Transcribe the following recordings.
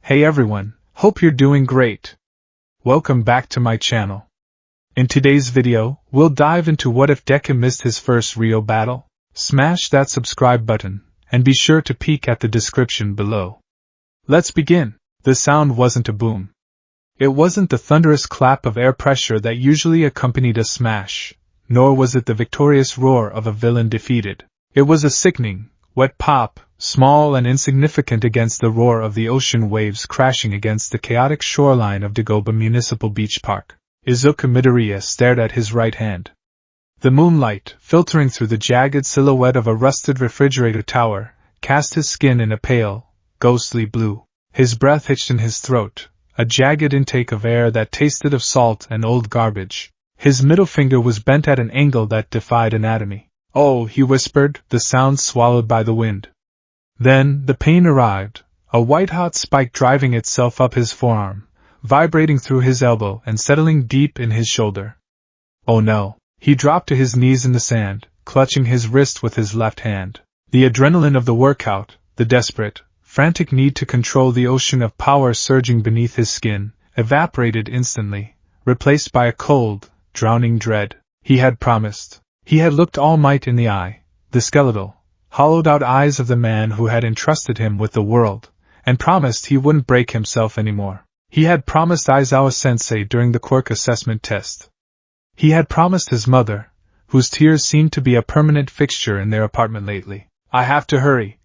Hey everyone, hope you're doing great. Welcome back to my channel. In today's video, we'll dive into what if Deku missed his first real battle. Smash that subscribe button, and be sure to peek at the description below. Let's begin. The sound wasn't a boom. It wasn't the thunderous clap of air pressure that usually accompanied a smash, nor was it the victorious roar of a villain defeated. It was a sickening, wet pop, small and insignificant against the roar of the ocean waves crashing against the chaotic shoreline of Dagoba Municipal Beach Park. Izuku Midoriya stared at his right hand. The moonlight, filtering through the jagged silhouette of a rusted refrigerator tower, cast his skin in a pale, ghostly blue. His breath hitched in his throat, a jagged intake of air that tasted of salt and old garbage. His middle finger was bent at an angle that defied anatomy. "Oh," he whispered, the sound swallowed by the wind. Then, the pain arrived, a white-hot spike driving itself up his forearm, vibrating through his elbow and settling deep in his shoulder. Oh no! He dropped to his knees in the sand, clutching his wrist with his left hand. The adrenaline of the workout, the desperate, frantic need to control the ocean of power surging beneath his skin, evaporated instantly, replaced by a cold, drowning dread. He had promised. He had looked All Might in the eye, the skeletal, hollowed-out eyes of the man who had entrusted him with the world, and promised he wouldn't break himself anymore. He had promised Aizawa-sensei during the quirk assessment test. He had promised his mother, whose tears seemed to be a permanent fixture in their apartment lately. "I have to hurry."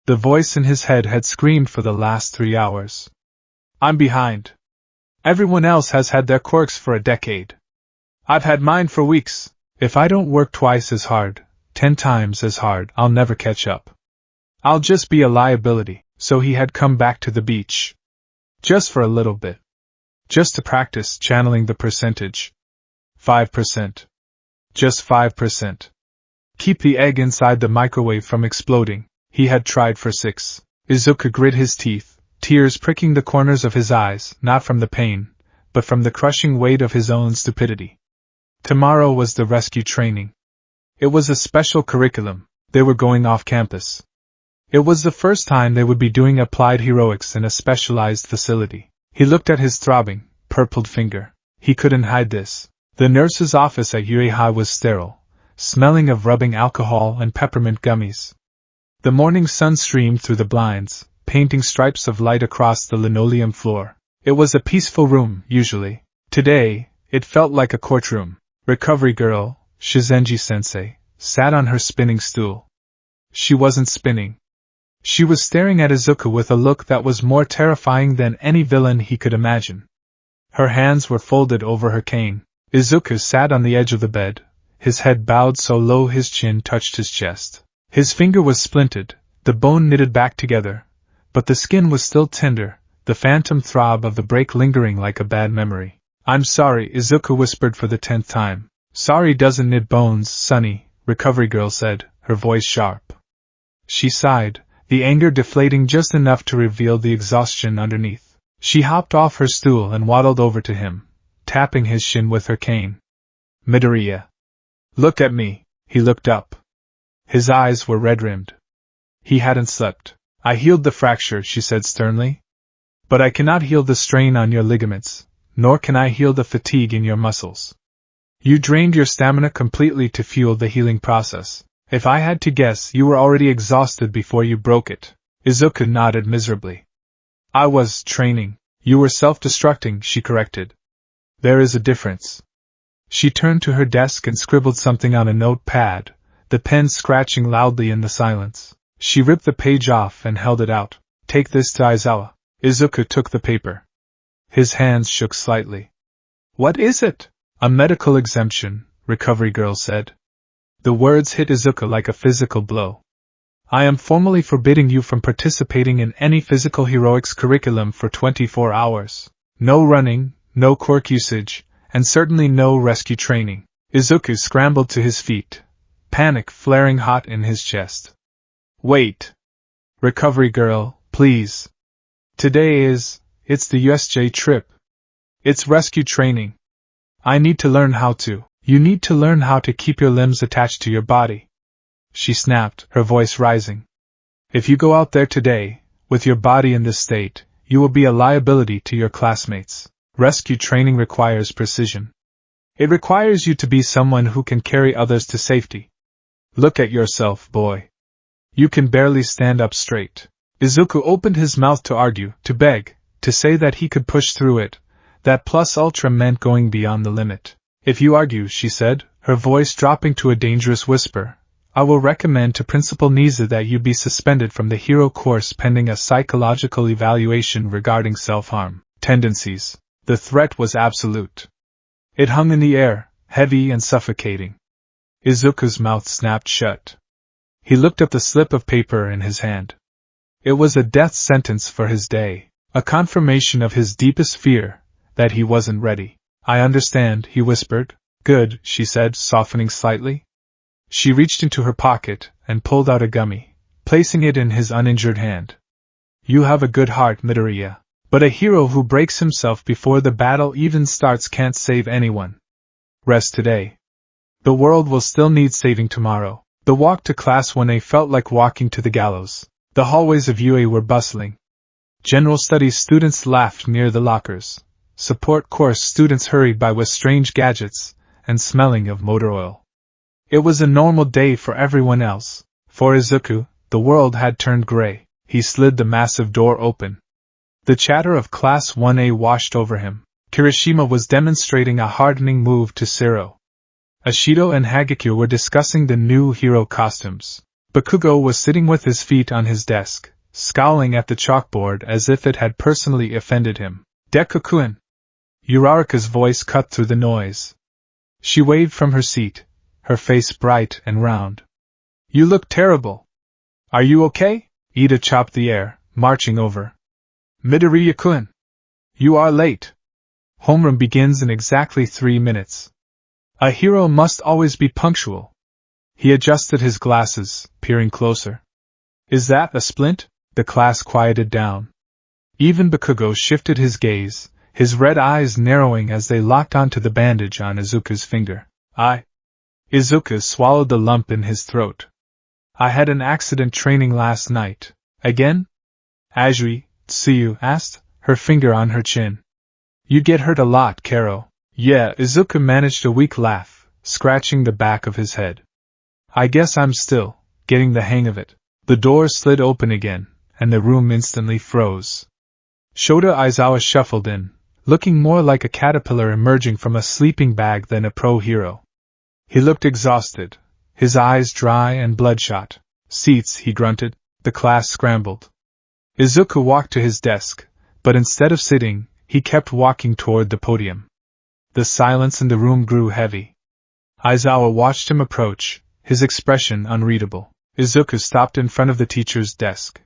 The voice in his head had screamed for the last 3 hours. "I'm behind. Everyone else has had their quirks for a decade. I've had mine for weeks. If I don't work twice as hard, 10 times as hard, I'll never catch up. I'll just be a liability." So he had come back to the beach. Just for a little bit. Just to practice channeling the percentage. 5%. Just 5%. Keep the egg inside the microwave from exploding. He had tried for 6. Izuku grit his teeth, tears pricking the corners of his eyes, not from the pain, but from the crushing weight of his own stupidity. Tomorrow was the rescue training. It was a special curriculum. They were going off campus. It was the first time they would be doing applied heroics in a specialized facility. He looked at his throbbing, purpled finger. He couldn't hide this. The nurse's office at Uehai was sterile, smelling of rubbing alcohol and peppermint gummies. The morning sun streamed through the blinds, painting stripes of light across the linoleum floor. It was a peaceful room, usually. Today, it felt like a courtroom. Recovery girl, Shizenji-sensei, sat on her spinning stool. She wasn't spinning. She was staring at Izuku with a look that was more terrifying than any villain he could imagine. Her hands were folded over her cane. Izuku sat on the edge of the bed, his head bowed so low his chin touched his chest. His finger was splinted, the bone knitted back together, but the skin was still tender, the phantom throb of the break lingering like a bad memory. "I'm sorry," Izuku whispered for the 10th time. "Sorry doesn't knit bones, Sonny," recovery girl said, her voice sharp. She sighed, the anger deflating just enough to reveal the exhaustion underneath. She hopped off her stool and waddled over to him, tapping his shin with her cane. "Midoriya. Look at me." He looked up. His eyes were red-rimmed. He hadn't slept. "I healed the fracture," she said sternly. "But I cannot heal the strain on your ligaments, nor can I heal the fatigue in your muscles. You drained your stamina completely to fuel the healing process. If I had to guess, you were already exhausted before you broke it." Izuku nodded miserably. "I was training. You were self-destructing," she corrected. "There is a difference." She turned to her desk and scribbled something on a notepad, the pen scratching loudly in the silence. She ripped the page off and held it out. "Take this to Aizawa." Izuku took the paper. His hands shook slightly. "What is it?" "A medical exemption," recovery girl said. The words hit Izuku like a physical blow. "I am formally forbidding you from participating in any physical heroics curriculum for 24 hours. No running, no quirk usage, and certainly no rescue training." Izuku scrambled to his feet, panic flaring hot in his chest. "Wait. Recovery girl, please. It's the USJ trip. It's rescue training. I need to learn how to." "You need to learn how to keep your limbs attached to your body," she snapped, her voice rising. "If you go out there today, with your body in this state, you will be a liability to your classmates. Rescue training requires precision. It requires you to be someone who can carry others to safety. Look at yourself, boy. You can barely stand up straight. Izuku opened his mouth to argue, to beg, to say that he could push through it. That plus ultra meant going beyond the limit. If you argue, she said, her voice dropping to a dangerous whisper, I will recommend to Principal Niza that you be suspended from the hero course pending a psychological evaluation regarding self-harm tendencies. The threat was absolute. It hung in the air, heavy and suffocating. Izuku's mouth snapped shut. He looked at the slip of paper in his hand. It was a death sentence for his day, a confirmation of his deepest fear, that he wasn't ready. I understand, he whispered. Good, she said, softening slightly. She reached into her pocket and pulled out a gummy, placing it in his uninjured hand. You have a good heart, Midoriya. But a hero who breaks himself before the battle even starts can't save anyone. Rest today. The world will still need saving tomorrow. The walk to Class 1A felt like walking to the gallows. The hallways of UA were bustling. General Studies students laughed near the lockers. Support course students hurried by with strange gadgets and smelling of motor oil. It was a normal day for everyone else. For Izuku, the world had turned gray. He slid the massive door open. The chatter of Class 1A washed over him. Kirishima was demonstrating a hardening move to Zero. Ashido and Hagekyo were discussing the new hero costumes. Bakugo was sitting with his feet on his desk, scowling at the chalkboard as if it had personally offended him. Deku-kun! Uraraka's voice cut through the noise. She waved from her seat, her face bright and round. You look terrible. Are you okay? Ida chopped the air, marching over. Midoriya-kun! You are late. Homeroom begins in exactly 3 minutes. A hero must always be punctual. He adjusted his glasses, peering closer. Is that a splint? The class quieted down. Even Bakugo shifted his gaze, his red eyes narrowing as they locked onto the bandage on Izuku's finger. Izuku swallowed the lump in his throat. I had an accident training last night. Again? Azui, Tsuyu asked, her finger on her chin. You get hurt a lot, Karo. Yeah, Izuku managed a weak laugh, scratching the back of his head. I guess I'm still getting the hang of it. The door slid open again, and the room instantly froze. Shota Aizawa shuffled in, looking more like a caterpillar emerging from a sleeping bag than a pro hero. He looked exhausted, his eyes dry and bloodshot. Seats, he grunted. The class scrambled. Izuku walked to his desk, but instead of sitting, he kept walking toward the podium. The silence in the room grew heavy. Aizawa watched him approach, his expression unreadable. Izuku stopped in front of the teacher's desk.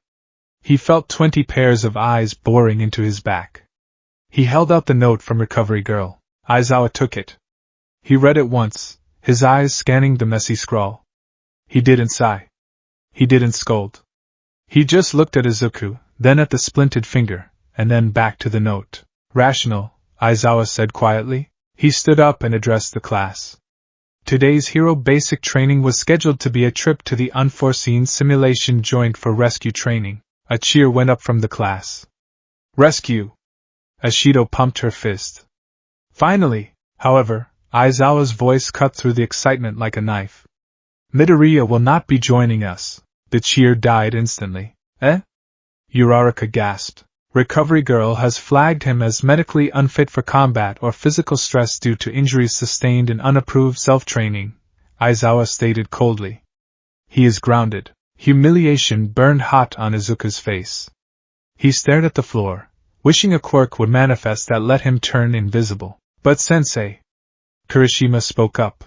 He felt 20 pairs of eyes boring into his back. He held out the note from Recovery Girl. Aizawa took it. He read it once, his eyes scanning the messy scrawl. He didn't sigh. He didn't scold. He just looked at Izuku, then at the splinted finger, and then back to the note. Rational, Aizawa said quietly. He stood up and addressed the class. Today's hero basic training was scheduled to be a trip to the unforeseen simulation joint for rescue training. A cheer went up from the class. Rescue! Ashido pumped her fist. Finally, however, Aizawa's voice cut through the excitement like a knife. Midoriya will not be joining us. The cheer died instantly. Eh? Uraraka gasped. Recovery Girl has flagged him as medically unfit for combat or physical stress due to injuries sustained in unapproved self-training, Aizawa stated coldly. He is grounded. Humiliation burned hot on Izuku's face. He stared at the floor, wishing a quirk would manifest that let him turn invisible. But Sensei, Kirishima spoke up.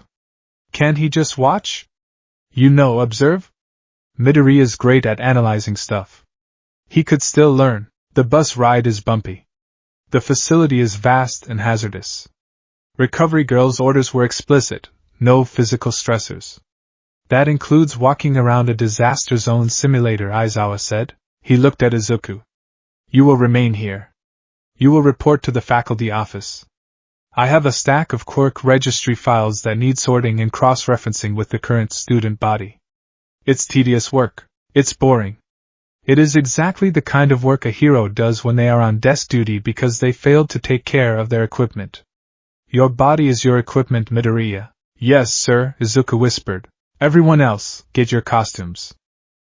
Can't he just watch? Observe? Midoriya's great at analyzing stuff. He could still learn. The bus ride is bumpy. The facility is vast and hazardous. Recovery Girl's orders were explicit, no physical stressors. That includes walking around a disaster zone simulator, Aizawa said. He looked at Izuku. You will remain here. You will report to the faculty office. I have a stack of quirk registry files that need sorting and cross-referencing with the current student body. It's tedious work. It's boring. It is exactly the kind of work a hero does when they are on desk duty because they failed to take care of their equipment. Your body is your equipment, Midoriya. Yes, sir, Izuku whispered. Everyone else, get your costumes.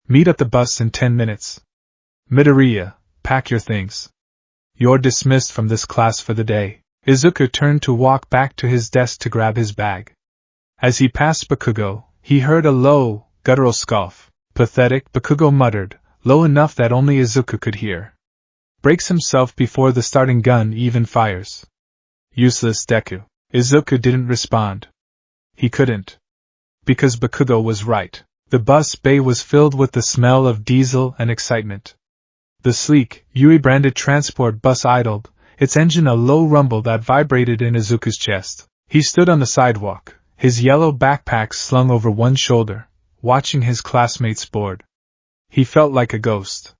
Meet at the bus in 10 minutes. Midoriya, pack your things. You're dismissed from this class for the day. Izuku turned to walk back to his desk to grab his bag. As he passed Bakugo, he heard a low, guttural scoff. Pathetic, Bakugo muttered, low enough that only Izuku could hear. Breaks himself before the starting gun even fires. Useless, Deku. Izuku didn't respond. He couldn't. Because Bakugo was right. The bus bay was filled with the smell of diesel and excitement. The sleek, Yui-branded transport bus idled, its engine a low rumble that vibrated in Izuku's chest. He stood on the sidewalk, his yellow backpack slung over one shoulder, watching his classmates board. He felt like a ghost.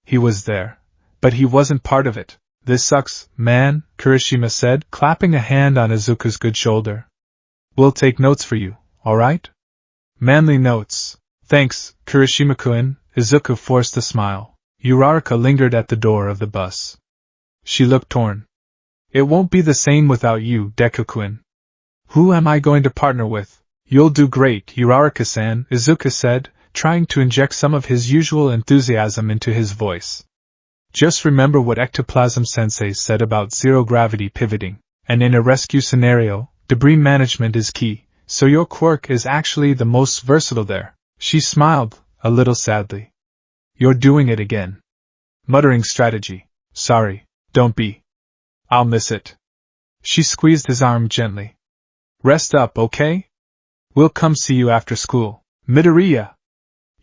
He was there, but he wasn't part of it. This sucks, man, Kirishima said, clapping a hand on Izuku's good shoulder. We'll take notes for you, alright? Manly notes. Thanks, Kirishima-kun. Izuku forced a smile. Uraraka lingered at the door of the bus. She looked torn. It won't be the same without you, Deku-kun. Who am I going to partner with? You'll do great, Uraraka-san, Izuku said, trying to inject some of his usual enthusiasm into his voice. Just remember what Ectoplasm-sensei said about zero-gravity pivoting, and in a rescue scenario, debris management is key, so your quirk is actually the most versatile there. She smiled, a little sadly. You're doing it again. Muttering strategy. Sorry, don't be. I'll miss it. She squeezed his arm gently. Rest up, okay? We'll come see you after school. Midoriya!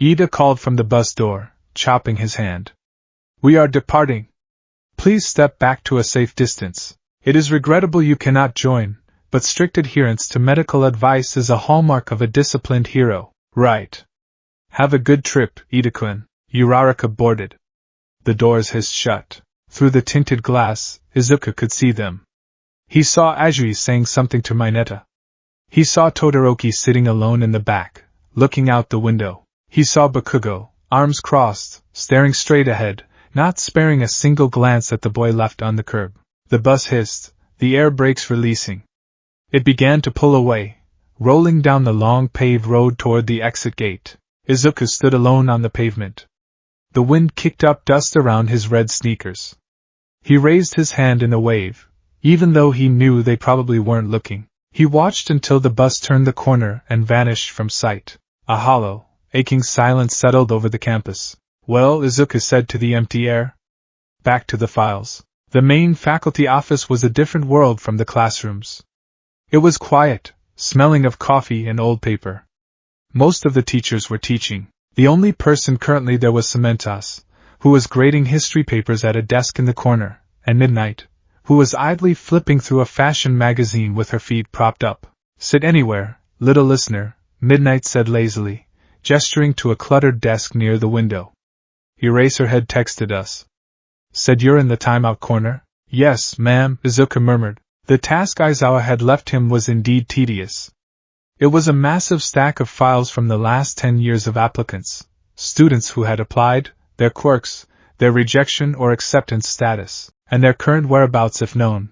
Ida called from the bus door, chopping his hand. We are departing. Please step back to a safe distance. It is regrettable you cannot join, but strict adherence to medical advice is a hallmark of a disciplined hero. Right. Have a good trip, Ida-kun. Uraraka boarded. The doors hissed shut. Through the tinted glass, Izuku could see them. He saw Azui saying something to Mineta. He saw Todoroki sitting alone in the back, looking out the window. He saw Bakugo, arms crossed, staring straight ahead, not sparing a single glance at the boy left on the curb. The bus hissed, the air brakes releasing. It began to pull away, rolling down the long paved road toward the exit gate. Izuku stood alone on the pavement. The wind kicked up dust around his red sneakers. He raised his hand in a wave, even though he knew they probably weren't looking. He watched until the bus turned the corner and vanished from sight. A hollow, aching silence settled over the campus. Well, Izuku said to the empty air. Back to the files. The main faculty office was a different world from the classrooms. It was quiet, smelling of coffee and old paper. Most of the teachers were teaching. The only person currently there was Cementas, who was grading history papers at a desk in the corner, and Midnight, who was idly flipping through a fashion magazine with her feet propped up. Sit anywhere, little listener, Midnight said lazily, gesturing to a cluttered desk near the window. Eraserhead texted us. Said you're in the timeout corner? Yes, ma'am, Izuku murmured. The task Aizawa had left him was indeed tedious. It was a massive stack of files from the last 10 years of applicants, students who had applied, their quirks, their rejection or acceptance status, and their current whereabouts if known.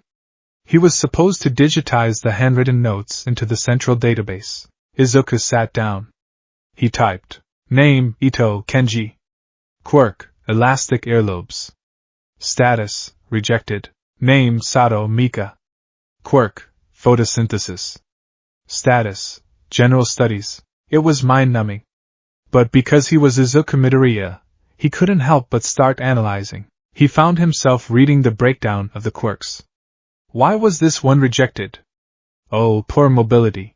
He was supposed to digitize the handwritten notes into the central database. Izuku sat down. He typed. Name, Ito Kenji. Quirk, elastic earlobes. Status, rejected. Name, Sato Mika. Quirk, photosynthesis. Status, general studies. It was mind-numbing. But because he was Izuku Midoriya, he couldn't help but start analyzing. He found himself reading the breakdown of the quirks. Why was this one rejected? Oh, poor mobility.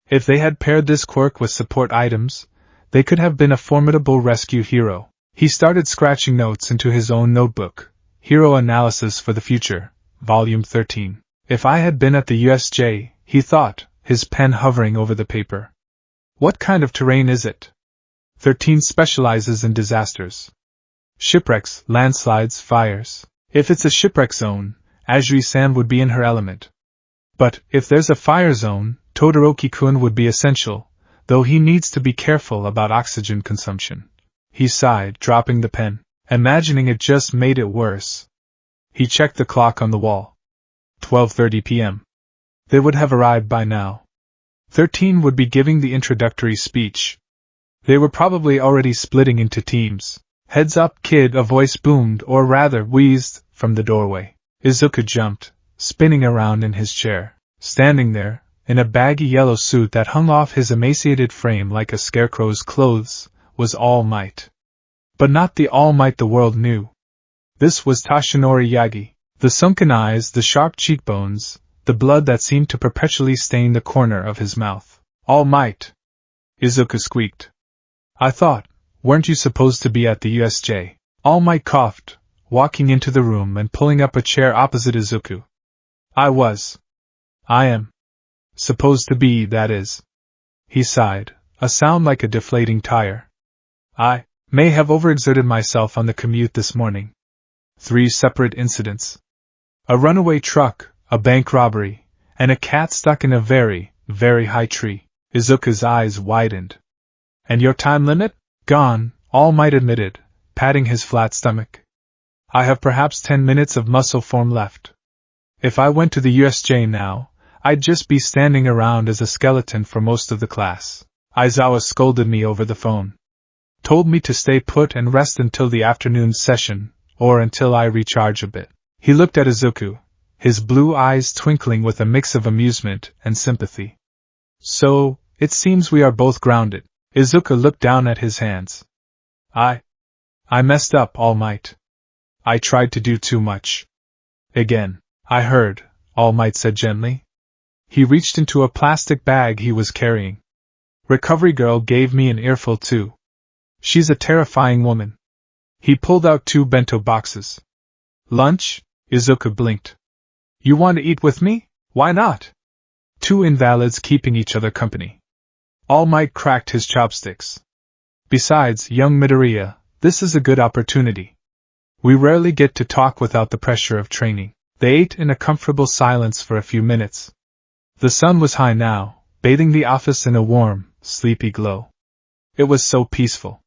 If they had paired this quirk with support items, they could have been a formidable rescue hero. He started scratching notes into his own notebook. Hero Analysis for the Future, Volume 13. If I had been at the USJ, he thought, his pen hovering over the paper. What kind of terrain is it? 13 specializes in disasters. Shipwrecks, landslides, fires. If it's a shipwreck zone, Azui-san would be in her element. But, if there's a fire zone, Todoroki-kun would be essential, though he needs to be careful about oxygen consumption. he sighed, dropping the pen, imagining it just made it worse. He checked the clock on the wall. 12:30 p.m. They would have arrived by now. 13 would be giving the introductory speech. They were probably already splitting into teams. Heads up, kid, a voice boomed, or rather wheezed, from the doorway. Izuku jumped, spinning around in his chair. Standing there, in a baggy yellow suit that hung off his emaciated frame like a scarecrow's clothes, was All Might. But not the All Might the world knew. This was Toshinori Yagi. The sunken eyes, the sharp cheekbones, the blood that seemed to perpetually stain the corner of his mouth. All Might! Izuku squeaked. I thought, weren't you supposed to be at the USJ? All Might coughed, walking into the room and pulling up a chair opposite Izuku. I am. Supposed to be, that is. He sighed, a sound like a deflating tire. I may have overexerted myself on the commute this morning. 3 separate incidents. A runaway truck, a bank robbery, and a cat stuck in a very, very high tree. Izuku's eyes widened. And your time limit? Gone, All Might admitted, patting his flat stomach. I have perhaps 10 minutes of muscle form left. If I went to the USJ now, I'd just be standing around as a skeleton for most of the class. Aizawa scolded me over the phone. Told me to stay put and rest until the afternoon session, or until I recharge a bit. He looked at Izuku, his blue eyes twinkling with a mix of amusement and sympathy. So, it seems we are both grounded. Izuku looked down at his hands. I messed up, All Might. I tried to do too much. Again, I heard, All Might said gently. He reached into a plastic bag he was carrying. Recovery girl gave me an earful too. She's a terrifying woman. He pulled out 2 bento boxes. Lunch? Izuku blinked. You want to eat with me? Why not? 2 invalids keeping each other company. All Might cracked his chopsticks. Besides, young Midoriya, this is a good opportunity. We rarely get to talk without the pressure of training. They ate in a comfortable silence for a few minutes. The sun was high now, bathing the office in a warm, sleepy glow. It was so peaceful.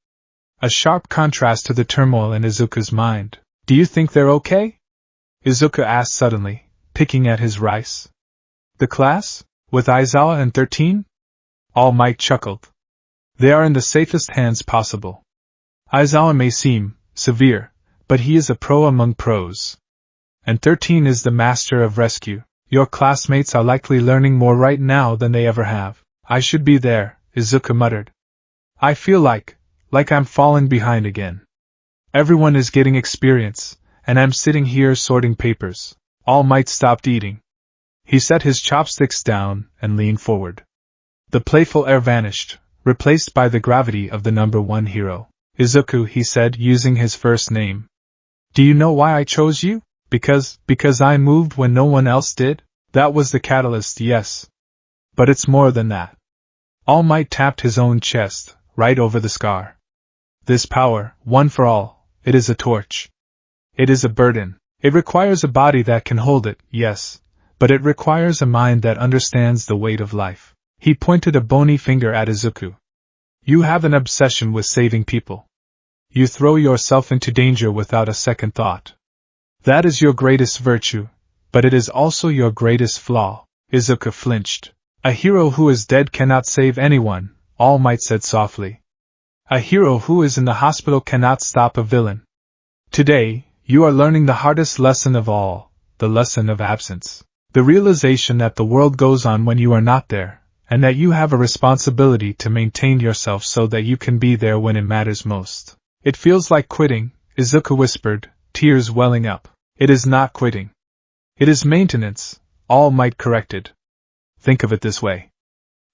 A sharp contrast to the turmoil in Izuku's mind. Do you think they're okay? Izuku asked suddenly, picking at his rice. The class? With Aizawa and 13? All Might chuckled. They are in the safest hands possible. Aizawa may seem severe, but he is a pro among pros. And 13 is the master of rescue. Your classmates are likely learning more right now than they ever have. I should be there, Izuku muttered. I feel like I'm falling behind again. Everyone is getting experience, and I'm sitting here sorting papers. All Might stopped eating. He set his chopsticks down and leaned forward. The playful air vanished, replaced by the gravity of the number 1 hero. Izuku, he said, using his first name. Do you know why I chose you? Because I moved when no one else did? That was the catalyst, yes. But it's more than that. All Might tapped his own chest, right over the scar. This power, one for all, it is a torch. It is a burden. It requires a body that can hold it, yes, but it requires a mind that understands the weight of life. He pointed a bony finger at Izuku. You have an obsession with saving people. You throw yourself into danger without a second thought. That is your greatest virtue, but it is also your greatest flaw. Izuku flinched. A hero who is dead cannot save anyone, All Might said softly. A hero who is in the hospital cannot stop a villain. Today, you are learning the hardest lesson of all, the lesson of absence. The realization that the world goes on when you are not there, and that you have a responsibility to maintain yourself so that you can be there when it matters most. It feels like quitting, Izuku whispered, tears welling up. It is not quitting. It is maintenance, All Might corrected. Think of it this way.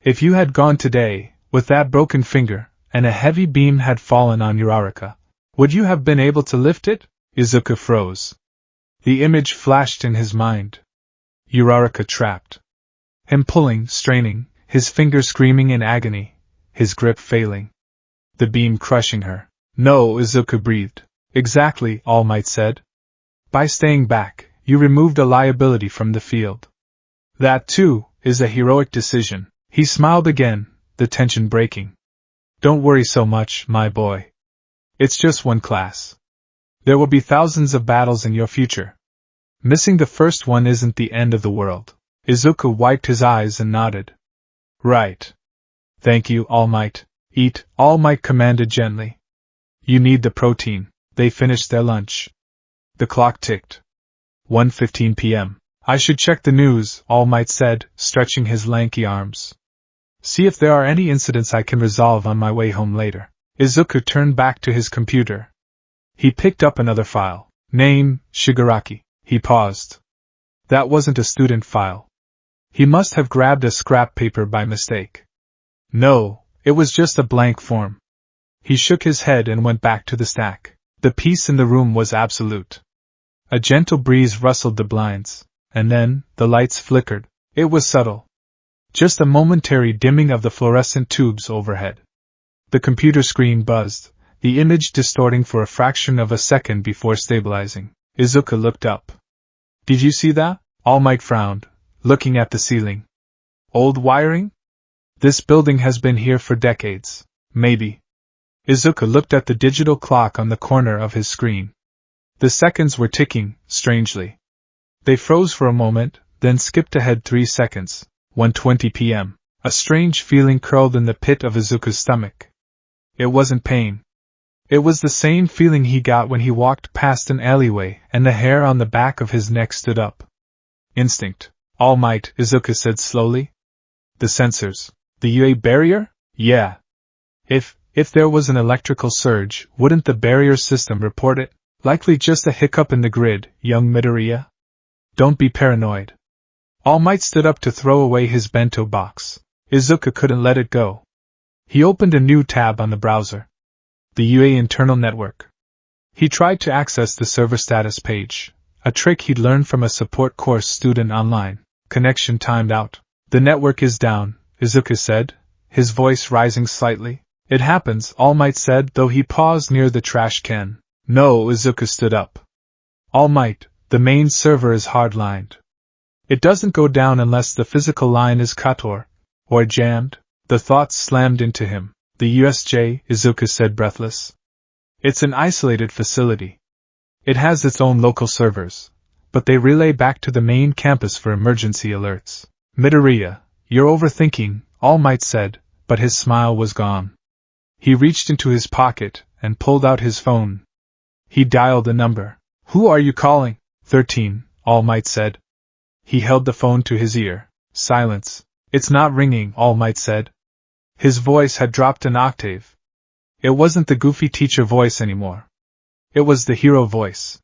If you had gone today, with that broken finger, and a heavy beam had fallen on Uraraka, would you have been able to lift it? Izuku froze. The image flashed in his mind. Uraraka trapped. Him pulling, straining, his fingers screaming in agony, his grip failing. The beam crushing her. No, Izuku breathed. Exactly, All Might said. By staying back, you removed a liability from the field. That, too, is a heroic decision. He smiled again, the tension breaking. Don't worry so much, my boy. It's just one class. There will be thousands of battles in your future. Missing the first one isn't the end of the world. Izuku wiped his eyes and nodded. Right. Thank you, All Might. Eat, All Might commanded gently. You need the protein. They finished their lunch. The clock ticked. 1:15 p.m. I should check the news, All Might said, stretching his lanky arms. See if there are any incidents I can resolve on my way home later. Izuku turned back to his computer. He picked up another file. Name, Shigaraki. He paused. That wasn't a student file. He must have grabbed a scrap paper by mistake. No, it was just a blank form. He shook his head and went back to the stack. The peace in the room was absolute. A gentle breeze rustled the blinds, and then, the lights flickered. It was subtle. Just a momentary dimming of the fluorescent tubes overhead. The computer screen buzzed, the image distorting for a fraction of a second before stabilizing. Izuku looked up. Did you see that? All Might frowned, looking at the ceiling. Old wiring? This building has been here for decades. Maybe. Izuku looked at the digital clock on the corner of his screen. The seconds were ticking, strangely. They froze for a moment, then skipped ahead 3 seconds. 1:20 p.m. A strange feeling curled in the pit of Izuku's stomach. It wasn't pain. It was the same feeling he got when he walked past an alleyway and the hair on the back of his neck stood up. Instinct. All Might, Izuku said slowly. The sensors. The UA barrier? Yeah. If there was an electrical surge, wouldn't the barrier system report it? Likely just a hiccup in the grid, young Midoriya. Don't be paranoid. All Might stood up to throw away his bento box. Izuku couldn't let it go. He opened a new tab on the browser. The UA internal network. He tried to access the server status page, a trick he'd learned from a support course student online. Connection timed out. The network is down, Izuku said, his voice rising slightly. It happens, All Might said, though he paused near the trash can. No, Izuku stood up. All Might, the main server is hardlined. It doesn't go down unless the physical line is cut or jammed. The thoughts slammed into him. The USJ, Izuku said breathless. It's an isolated facility. It has its own local servers, but they relay back to the main campus for emergency alerts. Midoriya, you're overthinking, All Might said, but his smile was gone. He reached into his pocket and pulled out his phone. He dialed a number. Who are you calling? 13, All Might said. He held the phone to his ear. Silence. It's not ringing, All Might said. His voice had dropped an octave. It wasn't the goofy teacher voice anymore. It was the hero voice.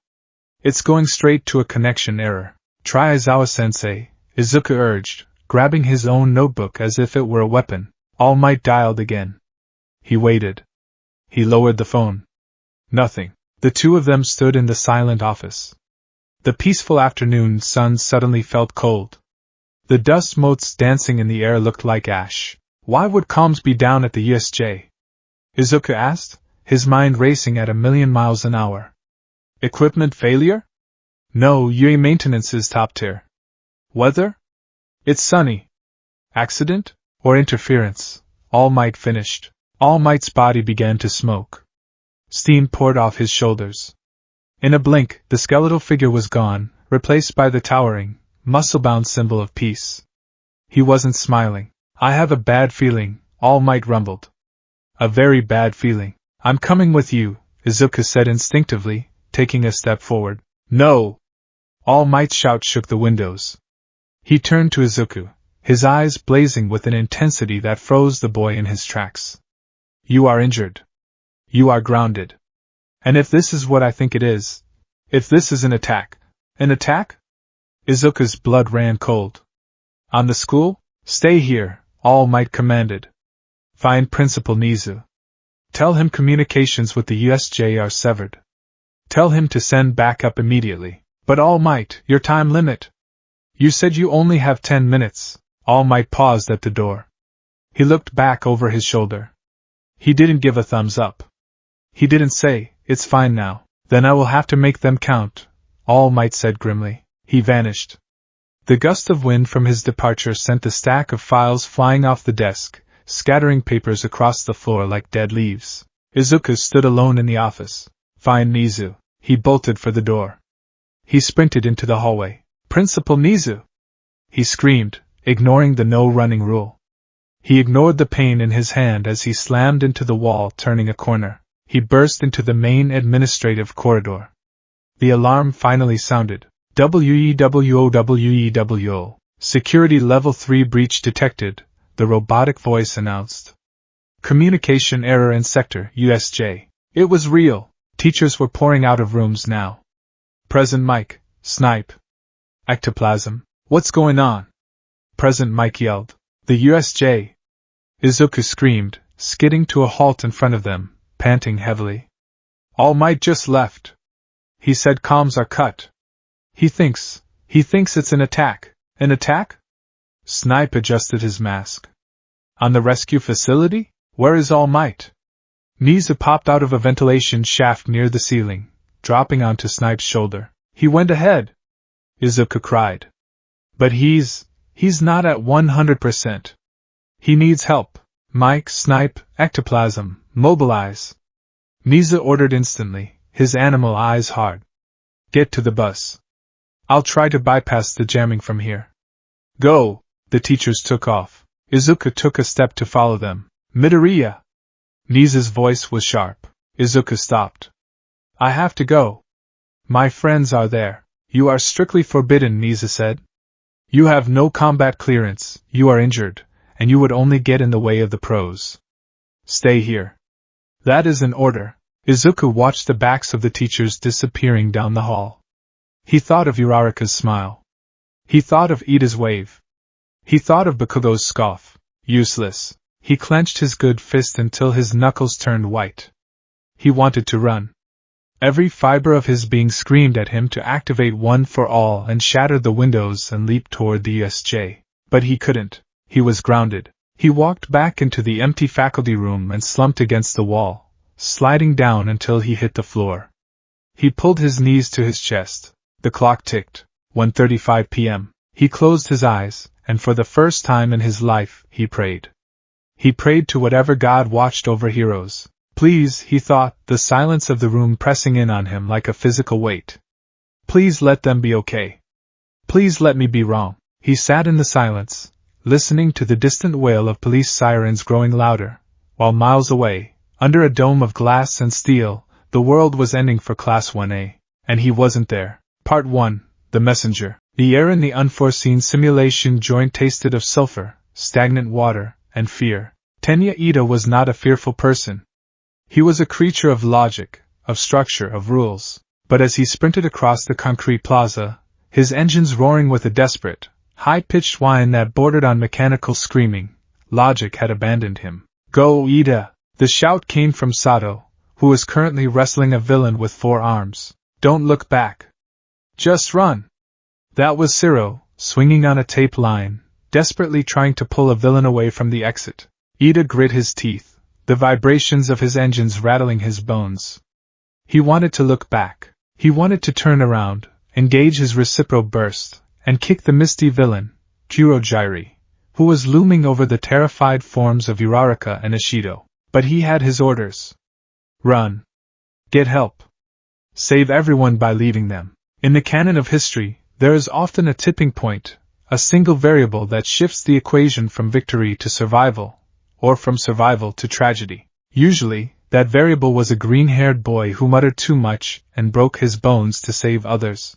It's going straight to a connection error. Try Aizawa-sensei, Izuku urged, grabbing his own notebook as if it were a weapon. All Might dialed again. He waited. He lowered the phone. Nothing. The two of them stood in the silent office. The peaceful afternoon sun suddenly felt cold. The dust motes dancing in the air looked like ash. Why would comms be down at the USJ? Izuku asked, his mind racing at 1,000,000 miles an hour. Equipment failure? No, UA maintenance is top tier. Weather? It's sunny. Accident? Or interference? All Might finished. All Might's body began to smoke. Steam poured off his shoulders. In a blink, the skeletal figure was gone, replaced by the towering, muscle-bound symbol of peace. He wasn't smiling. I have a bad feeling, All Might rumbled. A very bad feeling. I'm coming with you, Izuku said instinctively, taking a step forward. No! All Might's shout shook the windows. He turned to Izuku, his eyes blazing with an intensity that froze the boy in his tracks. You are injured. You are grounded. And if this is what I think it is, if this is an attack. An attack? Izuku's blood ran cold. On the school? Stay here, All Might commanded. Find Principal Nizu. Tell him communications with the USJ are severed. Tell him to send backup immediately. But All Might, your time limit. You said you only have 10 minutes. All Might paused at the door. He looked back over his shoulder. He didn't give a thumbs up. He didn't say, it's fine now. Then I will have to make them count, All Might said grimly. He vanished. The gust of wind from his departure sent the stack of files flying off the desk, scattering papers across the floor like dead leaves. Izuku stood alone in the office. Find Nizu. He bolted for the door. He sprinted into the hallway. Principal Nizu! He screamed, ignoring the no-running rule. He ignored the pain in his hand as he slammed into the wall, turning a corner. He burst into the main administrative corridor. The alarm finally sounded. WEWOWEWO. Security Level 3 breach detected, the robotic voice announced. Communication error in Sector USJ. It was real. Teachers were pouring out of rooms now. Present Mike. Snipe. Ectoplasm. What's going on? Present Mike yelled. The USJ. Izuku screamed, skidding to a halt in front of them, panting heavily. All Might just left. He said comms are cut. He thinks it's an attack. An attack? Snipe adjusted his mask. On the rescue facility? Where is All Might? Nizu popped out of a ventilation shaft near the ceiling, dropping onto Snipe's shoulder. He went ahead. Izuku cried. But he's not at 100%. He needs help. Mike, Snipe, Ectoplasm, mobilize. Nizu ordered instantly, his animal eyes hard. Get to the bus. I'll try to bypass the jamming from here. Go! The teachers took off. Izuku took a step to follow them. Midoriya! Nizu's voice was sharp. Izuku stopped. I have to go. My friends are there. You are strictly forbidden, Nizu said. You have no combat clearance, you are injured, and you would only get in the way of the pros. Stay here. That is an order. Izuku watched the backs of the teachers disappearing down the hall. He thought of Uraraka's smile. He thought of Ida's wave. He thought of Bakugo's scoff. Useless. He clenched his good fist until his knuckles turned white. He wanted to run. Every fiber of his being screamed at him to activate One for All and shatter the windows and leap toward the USJ. But he couldn't. He was grounded. He walked back into the empty faculty room and slumped against the wall, sliding down until he hit the floor. He pulled his knees to his chest. The clock ticked. 1:35 p.m. He closed his eyes, and for the first time in his life, he prayed. He prayed to whatever God watched over heroes. Please, he thought, the silence of the room pressing in on him like a physical weight. Please let them be okay. Please let me be wrong. He sat in the silence, listening to the distant wail of police sirens growing louder, while miles away, under a dome of glass and steel, the world was ending for Class 1A, and he wasn't there. Part 1. The Messenger. The air in the unforeseen simulation joint tasted of sulfur, stagnant water, and fear. Tenya Ida was not a fearful person. He was a creature of logic, of structure, of rules. But as he sprinted across the concrete plaza, his engines roaring with a desperate, high-pitched whine that bordered on mechanical screaming, logic had abandoned him. Go, Ida! The shout came from Sato, who was currently wrestling a villain with 4 arms. Don't look back. Just run! That was Ciro, swinging on a tape line, desperately trying to pull a villain away from the exit. Ida grit his teeth, the vibrations of his engines rattling his bones. He wanted to look back. He wanted to turn around, engage his reciprocal burst, and kick the misty villain, Kurogyri, who was looming over the terrified forms of Uraraka and Ishido. But he had his orders. Run. Get help. Save everyone by leaving them. In the canon of history, there is often a tipping point, a single variable that shifts the equation from victory to survival, or from survival to tragedy. Usually, that variable was a green-haired boy who muttered too much and broke his bones to save others.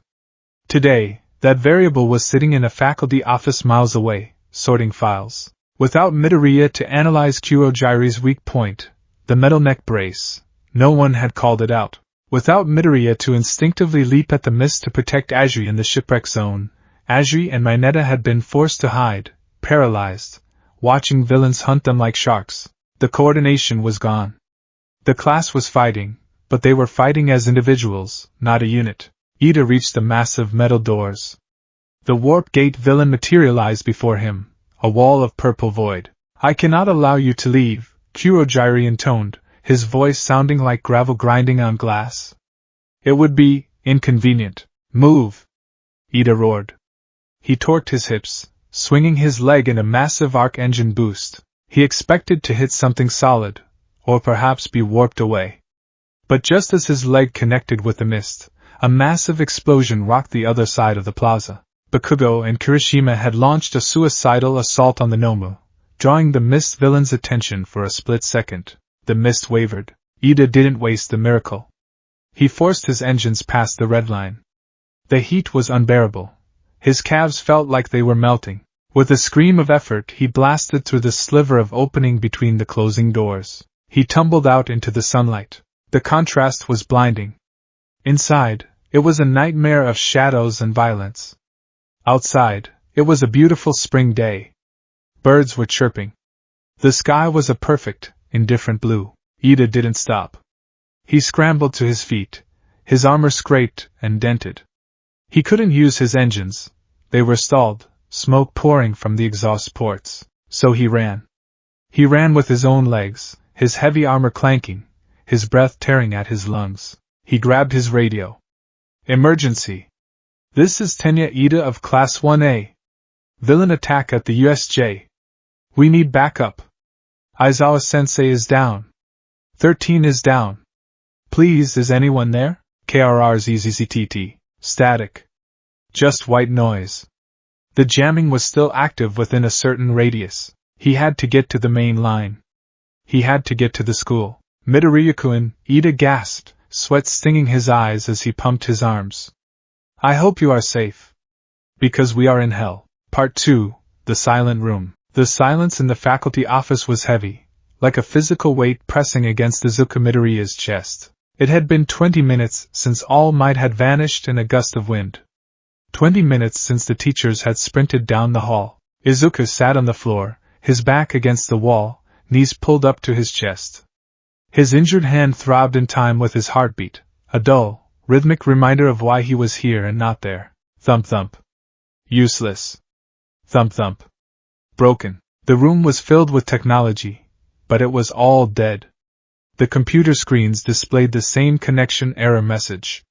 Today, that variable was sitting in a faculty office miles away, sorting files. Without Midoriya to analyze Kurogyri's weak point, the metal neck brace, no one had called it out. Without Midoriya to instinctively leap at the mist to protect Azri in the shipwreck zone, Azri and Mineta had been forced to hide, paralyzed, watching villains hunt them like sharks. The coordination was gone. The class was fighting, but they were fighting as individuals, not a unit. Ida reached the massive metal doors. The warp gate villain materialized before him, a wall of purple void. I cannot allow you to leave, Kurogyri intoned, his voice sounding like gravel grinding on glass. It would be inconvenient. Move! Ida roared. He torqued his hips, swinging his leg in a massive arc engine boost. He expected to hit something solid, or perhaps be warped away. But just as his leg connected with the mist, a massive explosion rocked the other side of the plaza. Bakugo and Kirishima had launched a suicidal assault on the Nomu, drawing the mist villain's attention for a split second. The mist wavered. Ida didn't waste the miracle. He forced his engines past the red line. The heat was unbearable. His calves felt like they were melting. With a scream of effort, he blasted through the sliver of opening between the closing doors. He tumbled out into the sunlight. The contrast was blinding. Inside, it was a nightmare of shadows and violence. Outside, it was a beautiful spring day. Birds were chirping. The sky was a perfect, indifferent blue. Ida didn't stop. He scrambled to his feet, his armor scraped and dented. He couldn't use his engines. They were stalled, smoke pouring from the exhaust ports. So he ran. He ran with his own legs, his heavy armor clanking, his breath tearing at his lungs. He grabbed his radio. Emergency. This is Tenya Ida of Class 1A. Villain attack at the USJ. We need backup. Aizawa-sensei is down. 13 is down. Please, is anyone there? KRRZZZTT. Static. Just white noise. The jamming was still active within a certain radius. He had to get to the main line. He had to get to the school. Midoriya-kun, Ida gasped, sweat stinging his eyes as he pumped his arms. I hope you are safe. Because we are in hell. Part 2, The Silent Room. The silence in the faculty office was heavy, like a physical weight pressing against Izuku Midoriya's chest. It had been 20 minutes since All Might had vanished in a gust of wind. 20 minutes since the teachers had sprinted down the hall. Izuku sat on the floor, his back against the wall, knees pulled up to his chest. His injured hand throbbed in time with his heartbeat, a dull, rhythmic reminder of why he was here and not there. Thump thump. Useless. Thump thump. Broken. The room was filled with technology, but it was all dead. The computer screens displayed the same connection error message.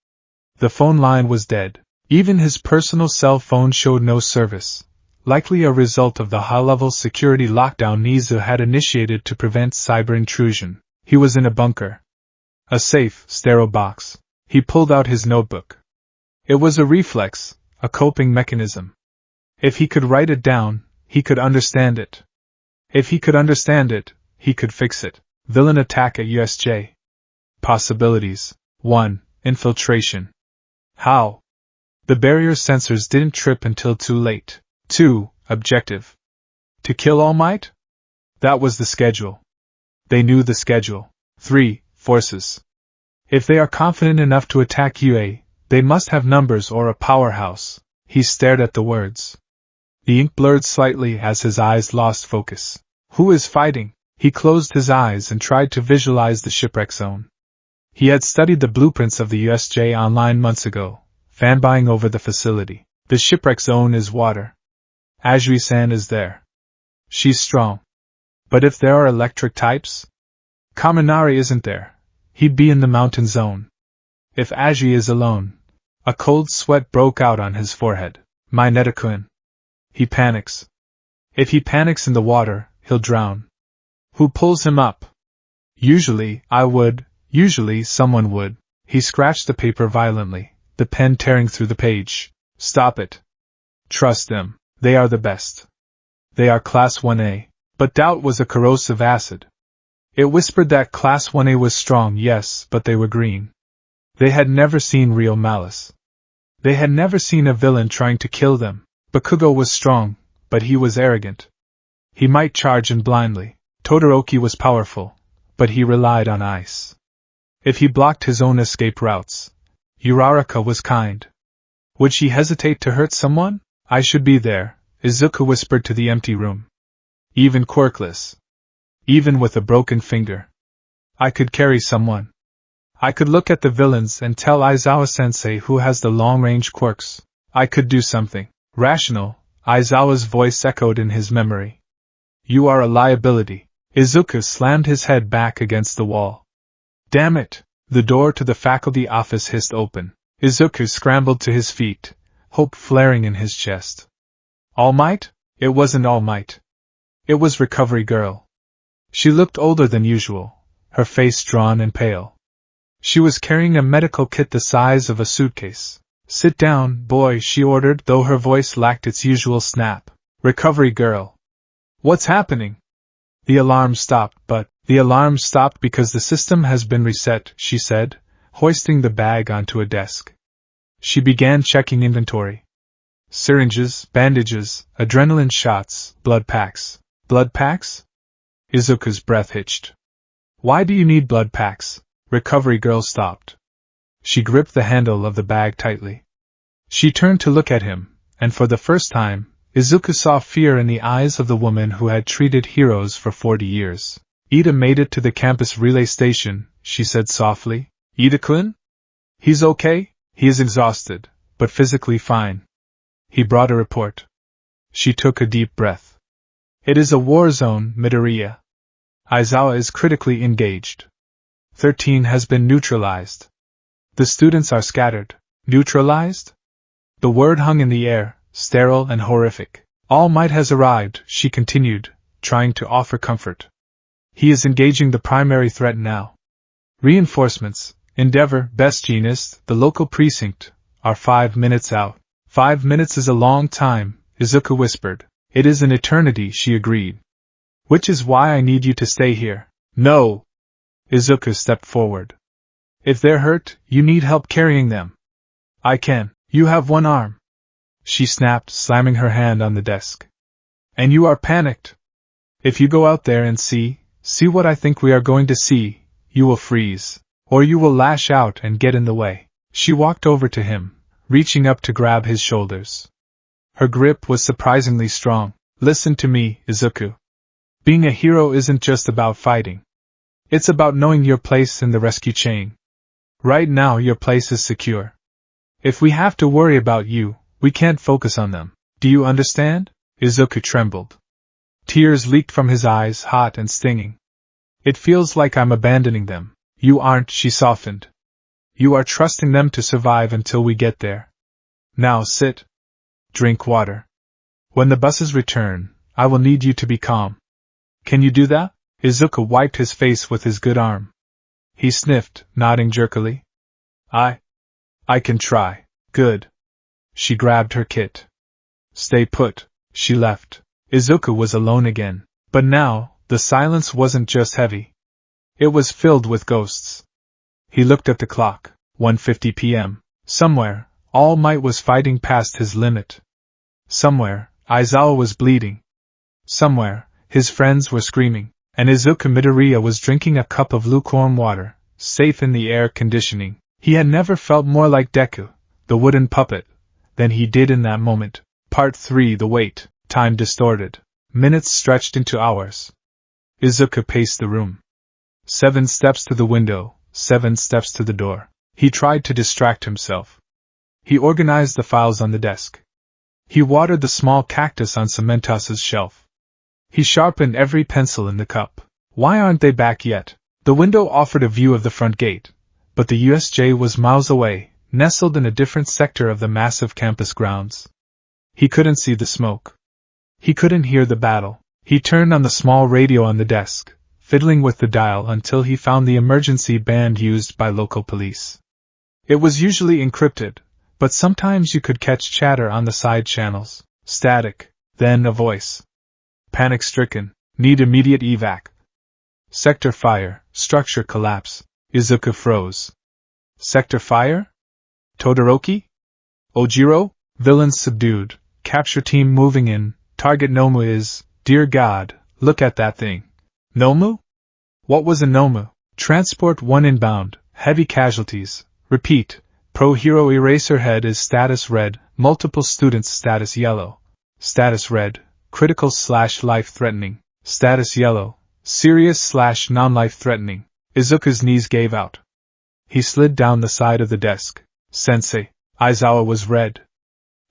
The phone line was dead. Even his personal cell phone showed no service, likely a result of the high-level security lockdown Nizu had initiated to prevent cyber intrusion. He was in a bunker. A safe, sterile box. He pulled out his notebook. It was a reflex, a coping mechanism. If he could write it down, he could understand it. If he could understand it, he could fix it. Villain attack at USJ. Possibilities. 1. Infiltration. How? The barrier sensors didn't trip until too late. 2. Objective. To kill All Might? That was the schedule. They knew the schedule. 3. Forces. If they are confident enough to attack UA, they must have numbers or a powerhouse. He stared at the words. The ink blurred slightly as his eyes lost focus. Who is fighting? He closed his eyes and tried to visualize the shipwreck zone. He had studied the blueprints of the USJ online months ago, fanboying over the facility. The shipwreck zone is water. Ajui-san is there. She's strong. But if there are electric types? Kaminari isn't there. He'd be in the mountain zone. If Ajui is alone. A cold sweat broke out on his forehead. My Netakun. He panics. If he panics in the water, he'll drown. Who pulls him up? Usually, I would. Usually, someone would. He scratched the paper violently, the pen tearing through the page. Stop it. Trust them. They are the best. They are Class 1A. But doubt was a corrosive acid. It whispered that Class 1A was strong, yes, but they were green. They had never seen real malice. They had never seen a villain trying to kill them. Bakugo was strong, but he was arrogant. He might charge in blindly. Todoroki was powerful, but he relied on ice. If he blocked his own escape routes, Uraraka was kind. Would she hesitate to hurt someone? I should be there, Izuku whispered to the empty room. Even quirkless. Even with a broken finger. I could carry someone. I could look at the villains and tell Aizawa-sensei who has the long-range quirks. I could do something. Rational, Aizawa's voice echoed in his memory. You are a liability. Izuku slammed his head back against the wall. Damn it! The door to the faculty office hissed open. Izuku scrambled to his feet, hope flaring in his chest. All Might? It wasn't All Might. It was Recovery Girl. She looked older than usual, her face drawn and pale. She was carrying a medical kit the size of a suitcase. "Sit down, boy," she ordered, though her voice lacked its usual snap. "Recovery girl. What's happening?" The alarm stopped because the system has been reset," she said, hoisting the bag onto a desk. She began checking inventory. Syringes, bandages, adrenaline shots, blood packs. Blood packs? Izuku's breath hitched. "Why do you need blood packs?" Recovery girl stopped. She gripped the handle of the bag tightly. She turned to look at him, and for the first time, Izuku saw fear in the eyes of the woman who had treated heroes for 40 years. "Ida made it to the campus relay station," she said softly. "Ida-kun? He's okay? He is exhausted, but physically fine. He brought a report." She took a deep breath. "It is a war zone, Midoriya. Aizawa is critically engaged. 13 has been neutralized. The students are scattered." "Neutralized?" The word hung in the air, sterile and horrific. "All Might has arrived," she continued, trying to offer comfort. "He is engaging the primary threat now. Reinforcements, Endeavor, Best Jeanist, the local precinct, are 5 minutes out." 5 minutes is a long time," Izuku whispered. "It is an eternity," she agreed. "Which is why I need you to stay here." "No!" Izuku stepped forward. "If they're hurt, you need help carrying them." "I can. You have one arm," she snapped, slamming her hand on the desk. "And you are panicked. If you go out there and see what I think we are going to see, you will freeze. Or you will lash out and get in the way." She walked over to him, reaching up to grab his shoulders. Her grip was surprisingly strong. "Listen to me, Izuku. Being a hero isn't just about fighting. It's about knowing your place in the rescue chain. Right now your place is secure. If we have to worry about you, we can't focus on them. Do you understand?" Izuku trembled. Tears leaked from his eyes, hot and stinging. "It feels like I'm abandoning them." "You aren't," she softened. "You are trusting them to survive until we get there. Now sit. Drink water. When the buses return, I will need you to be calm. Can you do that?" Izuku wiped his face with his good arm. He sniffed, nodding jerkily. I can try." "Good." She grabbed her kit. "Stay put." She left. Izuku was alone again. But now, the silence wasn't just heavy. It was filled with ghosts. He looked at the clock. 1:50 p.m. Somewhere, All Might was fighting past his limit. Somewhere, Aizawa was bleeding. Somewhere, his friends were screaming. And Izuku Midoriya was drinking a cup of lukewarm water, safe in the air conditioning. He had never felt more like Deku, the wooden puppet, than he did in that moment. Part 3. The wait. Time distorted. Minutes stretched into hours. Izuku paced the room. 7 steps to the window, 7 steps to the door. He tried to distract himself. He organized the files on the desk. He watered the small cactus on Cementos' shelf. He sharpened every pencil in the cup. Why aren't they back yet? The window offered a view of the front gate, but the USJ was miles away, nestled in a different sector of the massive campus grounds. He couldn't see the smoke. He couldn't hear the battle. He turned on the small radio on the desk, fiddling with the dial until he found the emergency band used by local police. It was usually encrypted, but sometimes you could catch chatter on the side channels. Static, then a voice. "Panic-stricken. Need immediate evac. Sector fire. Structure collapse." Izuku froze. Sector fire? Todoroki? Ojiro? Villains subdued. Capture team moving in. Target Nomu is, dear God, look at that thing. Nomu? What was a Nomu? Transport 1 inbound. Heavy casualties. Repeat. Pro Hero Eraserhead is status red. Multiple students status yellow. Status red. Critical/life threatening. Status yellow. Serious/non-life threatening. Izuku's knees gave out. He slid down the side of the desk. Sensei. Aizawa was red.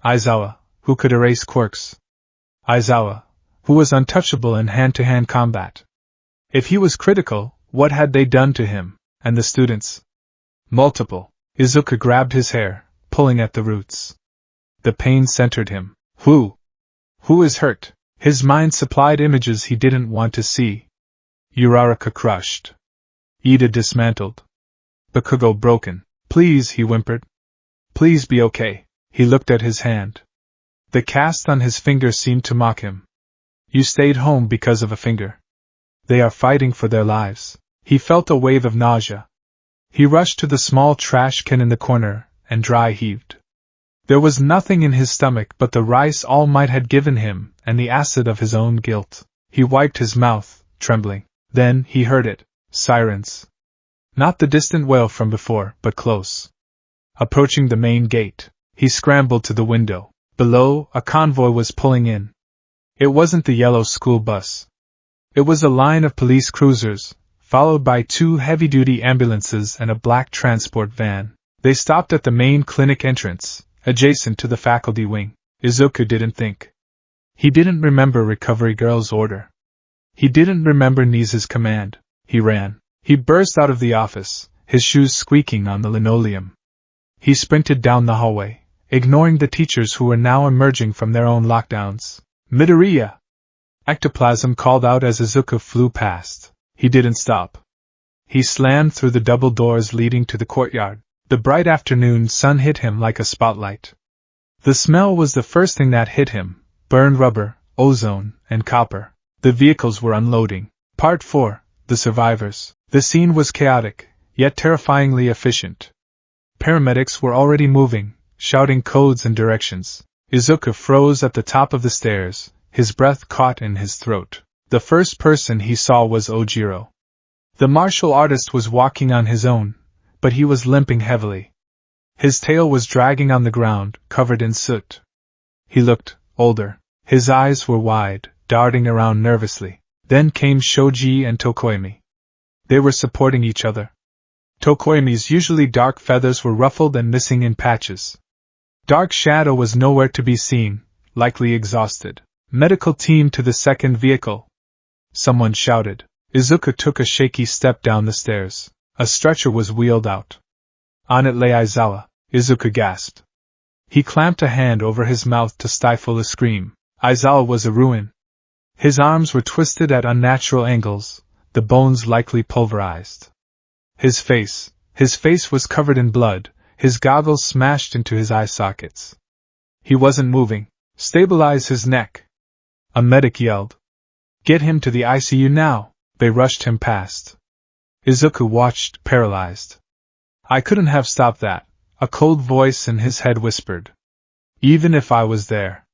Aizawa, who could erase quirks. Aizawa, who was untouchable in hand-to-hand combat. If he was critical, what had they done to him? And the students? Multiple. Izuku grabbed his hair, pulling at the roots. The pain centered him. Who is hurt? His mind supplied images he didn't want to see. Uraraka crushed. Ida dismantled. Bakugo broken. Please, he whimpered. Please be okay. He looked at his hand. The cast on his finger seemed to mock him. You stayed home because of a finger. They are fighting for their lives. He felt a wave of nausea. He rushed to the small trash can in the corner, and dry heaved. There was nothing in his stomach but the rice All Might had given him, and the acid of his own guilt. He wiped his mouth, trembling. Then he heard it. Sirens. Not the distant wail from before, but close. Approaching the main gate, he scrambled to the window. Below, a convoy was pulling in. It wasn't the yellow school bus. It was a line of police cruisers, followed by 2 heavy-duty ambulances and a black transport van. They stopped at the main clinic entrance, adjacent to the faculty wing. Izuku didn't think. He didn't remember Recovery Girl's order. He didn't remember Nisa's command. He ran. He burst out of the office, his shoes squeaking on the linoleum. He sprinted down the hallway, ignoring the teachers who were now emerging from their own lockdowns. Midoriya! Ectoplasm called out as Izuku flew past. He didn't stop. He slammed through the double doors leading to the courtyard. The bright afternoon sun hit him like a spotlight. The smell was the first thing that hit him: burned rubber, ozone, and copper. The vehicles were unloading. Part 4. The Survivors. The scene was chaotic, yet terrifyingly efficient. Paramedics were already moving, shouting codes and directions. Izuku froze at the top of the stairs, his breath caught in his throat. The first person he saw was Ojiro. The martial artist was walking on his own, but he was limping heavily. His tail was dragging on the ground, covered in soot. He looked older. His eyes were wide, darting around nervously. Then came Shoji and Tokoimi. They were supporting each other. Tokoimi's usually dark feathers were ruffled and missing in patches. Dark Shadow was nowhere to be seen, likely exhausted. Medical team to the second vehicle. Someone shouted. Izuku took a shaky step down the stairs. A stretcher was wheeled out. On it lay Aizawa. Izuku gasped. He clamped a hand over his mouth to stifle a scream. Aizawa was a ruin. His arms were twisted at unnatural angles, the bones likely pulverized. His face was covered in blood, his goggles smashed into his eye sockets. He wasn't moving. Stabilize his neck. A medic yelled. Get him to the ICU now. They rushed him past. Izuku watched, paralyzed. I couldn't have stopped that, a cold voice in his head whispered. Even if I was there.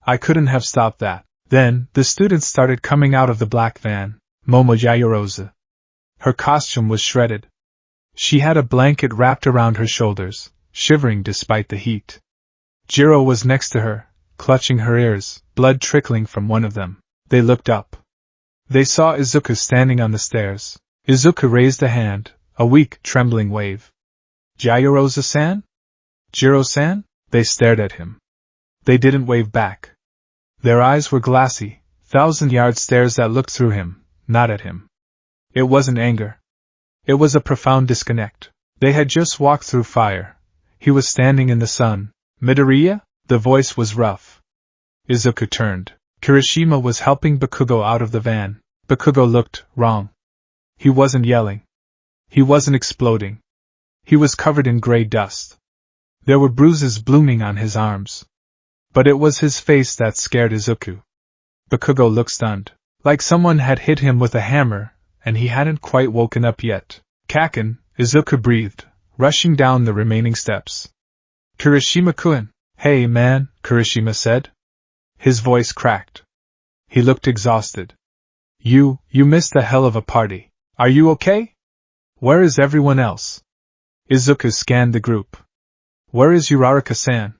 I couldn't have stopped that. Then, the students started coming out of the black van. Momo Yaoyorozu. Her costume was shredded. She had a blanket wrapped around her shoulders, shivering despite the heat. Jiro was next to her, clutching her ears, blood trickling from one of them. They looked up. They saw Izuku standing on the stairs. Izuku raised a hand, a weak, trembling wave. Yaoyorozu-san? Jiro-san? They stared at him. They didn't wave back. Their eyes were glassy, thousand-yard stares that looked through him, not at him. It wasn't anger. It was a profound disconnect. They had just walked through fire. He was standing in the sun. Midoriya? The voice was rough. Izuku turned. Kirishima was helping Bakugo out of the van. Bakugo looked wrong. He wasn't yelling. He wasn't exploding. He was covered in gray dust. There were bruises blooming on his arms. But it was his face that scared Izuku. Bakugo looked stunned, like someone had hit him with a hammer, and he hadn't quite woken up yet. Kaken, Izuku breathed, rushing down the remaining steps. Kirishima-kun. Hey man, Kirishima said. His voice cracked. He looked exhausted. You missed a hell of a party. Are you okay? Where is everyone else? Izuku scanned the group. Where is Uraraka-san?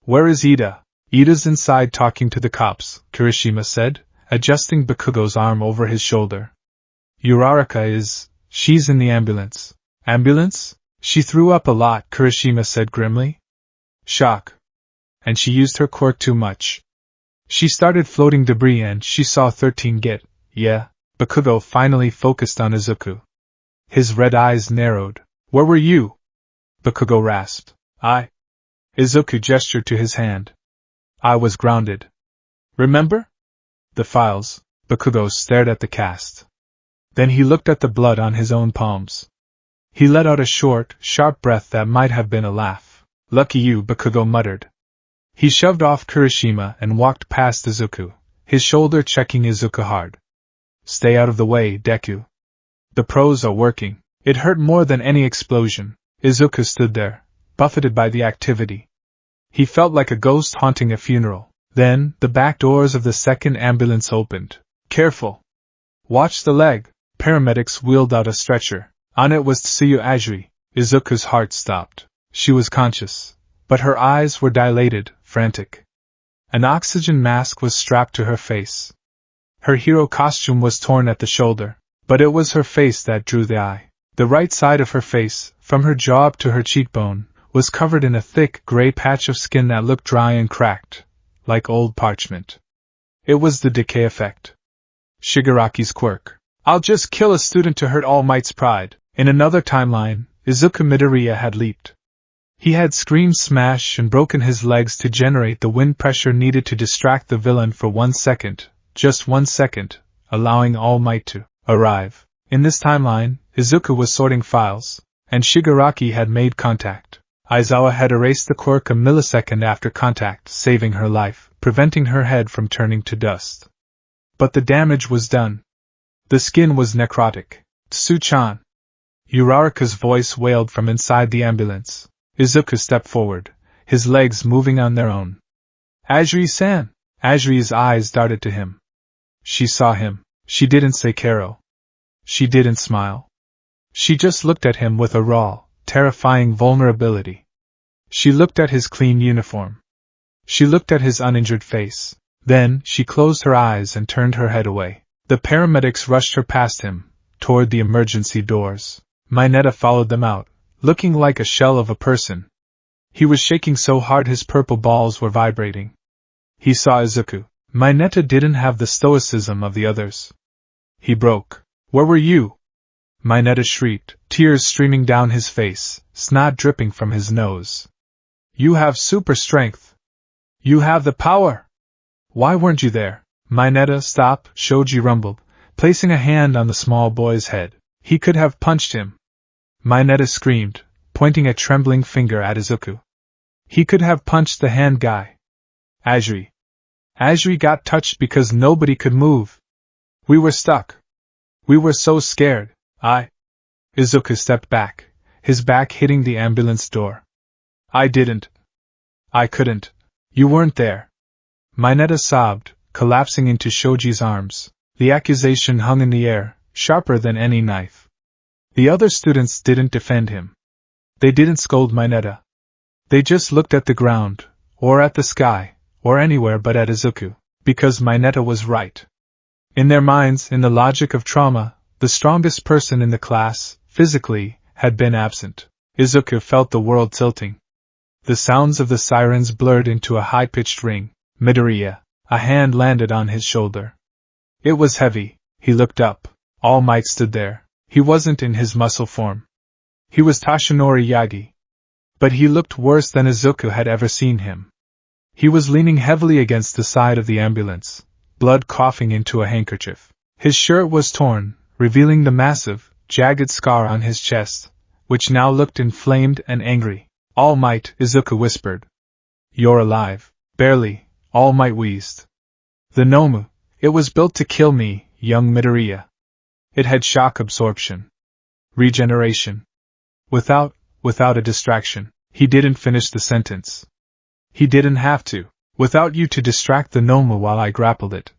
Where is Ida? Ida's inside talking to the cops, Kirishima said, adjusting Bakugo's arm over his shoulder. Uraraka she's in the ambulance. Ambulance? She threw up a lot, Kirishima said grimly. Shock. And she used her quirk too much. She started floating debris and she saw 13 get. Yeah. Bakugo finally focused on Izuku. His red eyes narrowed. Where were you? Bakugo rasped. Izuku gestured to his hand. I was grounded. Remember? The files. Bakugo stared at the cast. Then he looked at the blood on his own palms. He let out a short, sharp breath that might have been a laugh. "Lucky you," Bakugo muttered. He shoved off Kirishima and walked past Izuku, his shoulder checking Izuku hard. "Stay out of the way, Deku. The pros are working." It hurt more than any explosion. Izuku stood there, buffeted by the activity. He felt like a ghost haunting a funeral. Then, the back doors of the second ambulance opened. "Careful! Watch the leg!" Paramedics wheeled out a stretcher. On it was Tsuyu Ajiri. Izuku's heart stopped. She was conscious, but her eyes were dilated, frantic. An oxygen mask was strapped to her face. Her hero costume was torn at the shoulder, but it was her face that drew the eye. The right side of her face, from her jaw up to her cheekbone, was covered in a thick, gray patch of skin that looked dry and cracked, like old parchment. It was the decay effect. Shigaraki's quirk. "I'll just kill a student to hurt All Might's pride." In another timeline, Izuku Midoriya had leaped. He had screamed smash and broken his legs to generate the wind pressure needed to distract the villain for 1 second, just 1 second, allowing All Might to arrive. In this timeline, Izuku was sorting files, and Shigaraki had made contact. Aizawa had erased the quirk a millisecond after contact, saving her life, preventing her head from turning to dust. But the damage was done. The skin was necrotic. "Tsu-chan!" Uraraka's voice wailed from inside the ambulance. Izuku stepped forward, his legs moving on their own. "Ajiri-san!" Ajiri's eyes darted to him. She saw him. She didn't say Karo. She didn't smile. She just looked at him with a raw, terrifying vulnerability. She looked at his clean uniform. She looked at his uninjured face. Then, she closed her eyes and turned her head away. The paramedics rushed her past him, toward the emergency doors. Mineta followed them out, looking like a shell of a person. He was shaking so hard his purple balls were vibrating. He saw Izuku. Mineta didn't have the stoicism of the others. He broke. "Where were you?" Mineta shrieked, tears streaming down his face, snot dripping from his nose. "You have super strength. You have the power. Why weren't you there?" "Mineta, stop," Shoji rumbled, placing a hand on the small boy's head. He could have punched him. Mineta screamed, pointing a trembling finger at Izuku. He could have punched the hand guy. Ajiri. Ajiri got touched because nobody could move. We were stuck. We were so scared. Izuku stepped back, his back hitting the ambulance door. "I didn't. I couldn't. You weren't there." Mineta sobbed, collapsing into Shoji's arms. The accusation hung in the air, sharper than any knife. The other students didn't defend him. They didn't scold Mineta. They just looked at the ground, or at the sky, or anywhere but at Izuku, because Mineta was right. In their minds, in the logic of trauma, the strongest person in the class, physically, had been absent. Izuku felt the world tilting. The sounds of the sirens blurred into a high-pitched ring. "Midoriya." A hand landed on his shoulder. It was heavy. He looked up. All Might stood there. He wasn't in his muscle form. He was Toshinori Yagi. But he looked worse than Izuku had ever seen him. He was leaning heavily against the side of the ambulance, blood coughing into a handkerchief. His shirt was torn, revealing the massive, jagged scar on his chest, which now looked inflamed and angry. "All Might," Izuku whispered. "You're alive." "Barely," All Might wheezed. "The Nomu. It was built to kill me, young Midoriya. It had shock absorption. Regeneration. Without a distraction." He didn't finish the sentence. "He didn't have to. Without you to distract the Nomu while I grappled it.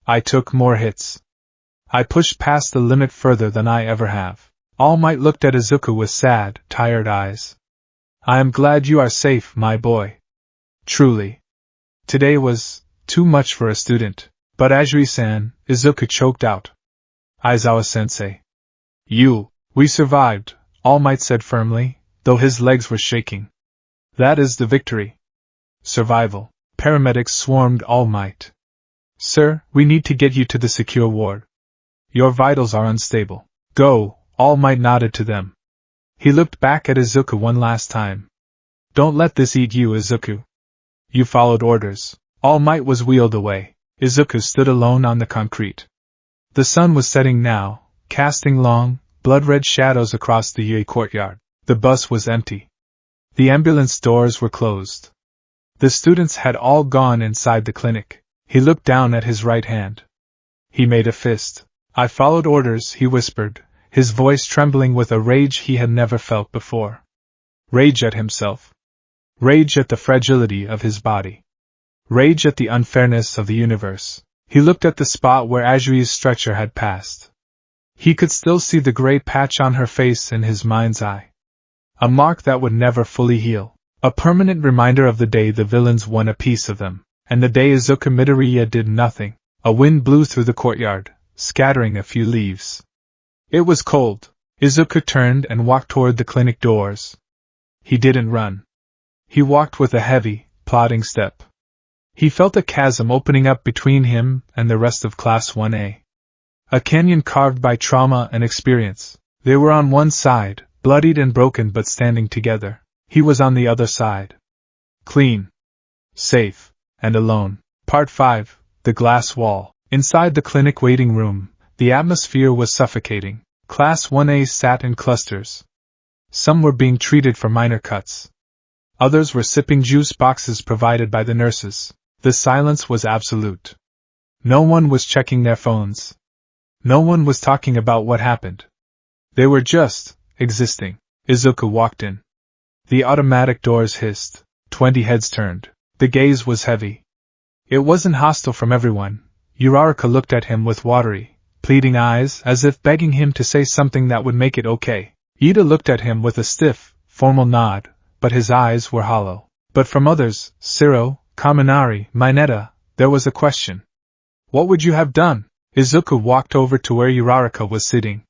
I took more hits. I pushed past the limit further than I ever have." All Might looked at Izuku with sad, tired eyes. "I am glad you are safe, my boy. Truly. Today was too much for a student." "But Ajiri-san," Izuku choked out. "Aizawa-sensei. We survived," All Might said firmly, though his legs were shaking. "That is the victory." Survival. Paramedics swarmed All Might. "Sir, we need to get you to the secure ward. Your vitals are unstable." "Go," All Might nodded to them. He looked back at Izuku one last time. "Don't let this eat you, Izuku. You followed orders." All Might was wheeled away. Izuku stood alone on the concrete. The sun was setting now, casting long, blood-red shadows across the UA courtyard. The bus was empty. The ambulance doors were closed. The students had all gone inside the clinic. He looked down at his right hand. He made a fist. I followed orders, he whispered, his voice trembling with a rage he had never felt before. Rage at himself. Rage at the fragility of his body. Rage at the unfairness of the universe. He looked at the spot where Ajui's stretcher had passed. He could still see the gray patch on her face in his mind's eye. A mark that would never fully heal. A permanent reminder of the day the villains won a piece of them, and the day Izuku Midoriya did nothing. A wind blew through the courtyard, scattering a few leaves. It was cold. Izuku turned and walked toward the clinic doors. He didn't run. He walked with a heavy, plodding step. He felt a chasm opening up between him and the rest of Class 1A. A canyon carved by trauma and experience. They were on one side, bloodied and broken but standing together. He was on the other side. Clean. Safe. And alone. Part 5. The Glass Wall. Inside the clinic waiting room, the atmosphere was suffocating. Class 1A sat in clusters. Some were being treated for minor cuts. Others were sipping juice boxes provided by the nurses. The silence was absolute. No one was checking their phones. No one was talking about what happened. They were just existing. Izuku walked in. The automatic doors hissed. 20 heads turned. The gaze was heavy. It wasn't hostile from everyone. Uraraka looked at him with watery, pleading eyes as if begging him to say something that would make it okay. Ida looked at him with a stiff, formal nod, but his eyes were hollow. But from others, Siro, Kaminari, Mineta, there was a question. What would you have done? Izuku walked over to where Uraraka was sitting.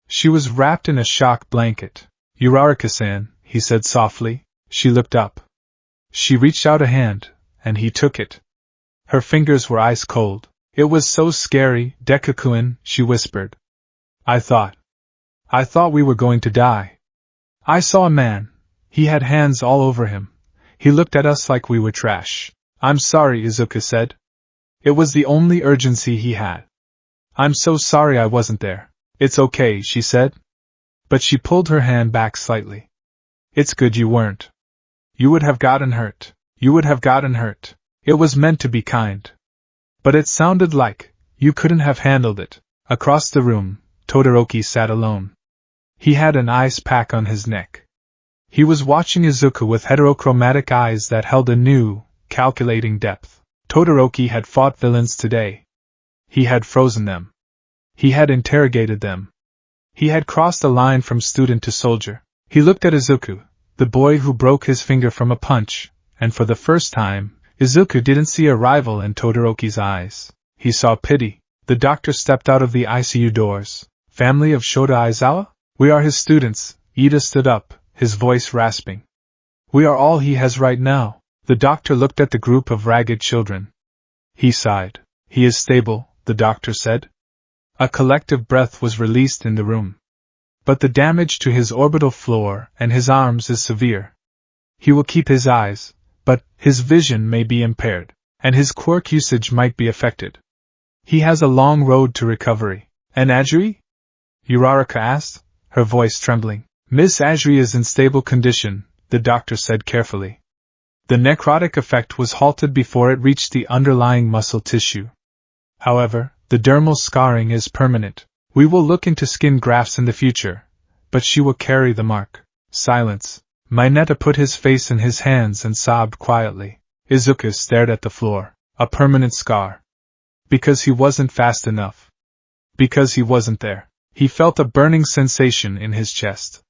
She was wrapped in a shock blanket. Uraraka-san, he said softly. She looked up. She reached out a hand, and he took it. Her fingers were ice cold. It was so scary, Deku-kun, she whispered. I thought we were going to die. I saw a man. He had hands all over him. He looked at us like we were trash. I'm sorry, Izuku said. It was the only urgency he had. I'm so sorry I wasn't there. It's okay, she said. But she pulled her hand back slightly. It's good you weren't. You would have gotten hurt. You would have gotten hurt. It was meant to be kind. But it sounded like you couldn't have handled it. Across the room, Todoroki sat alone. He had an ice pack on his neck. He was watching Izuku with heterochromatic eyes that held a new, calculating depth. Todoroki had fought villains today. He had frozen them. He had interrogated them. He had crossed a line from student to soldier. He looked at Izuku, the boy who broke his finger from a punch, and for the first time, Izuku didn't see a rival in Todoroki's eyes. He saw pity. The doctor stepped out of the ICU doors. Family of Shota Aizawa? We are his students. Ida stood up, his voice rasping. We are all he has right now. The doctor looked at the group of ragged children. He sighed. He is stable, the doctor said. A collective breath was released in the room. But the damage to his orbital floor and his arms is severe. He will keep his eyes, but his vision may be impaired, and his quirk usage might be affected. He has a long road to recovery. And Ajui? Uraraka asked, her voice trembling. Miss Ajui is in stable condition, the doctor said carefully. The necrotic effect was halted before it reached the underlying muscle tissue. However, the dermal scarring is permanent. We will look into skin grafts in the future, but she will carry the mark. Silence. Mineta put his face in his hands and sobbed quietly. Izuku stared at the floor. A permanent scar. Because he wasn't fast enough. Because he wasn't there. He felt a burning sensation in his chest.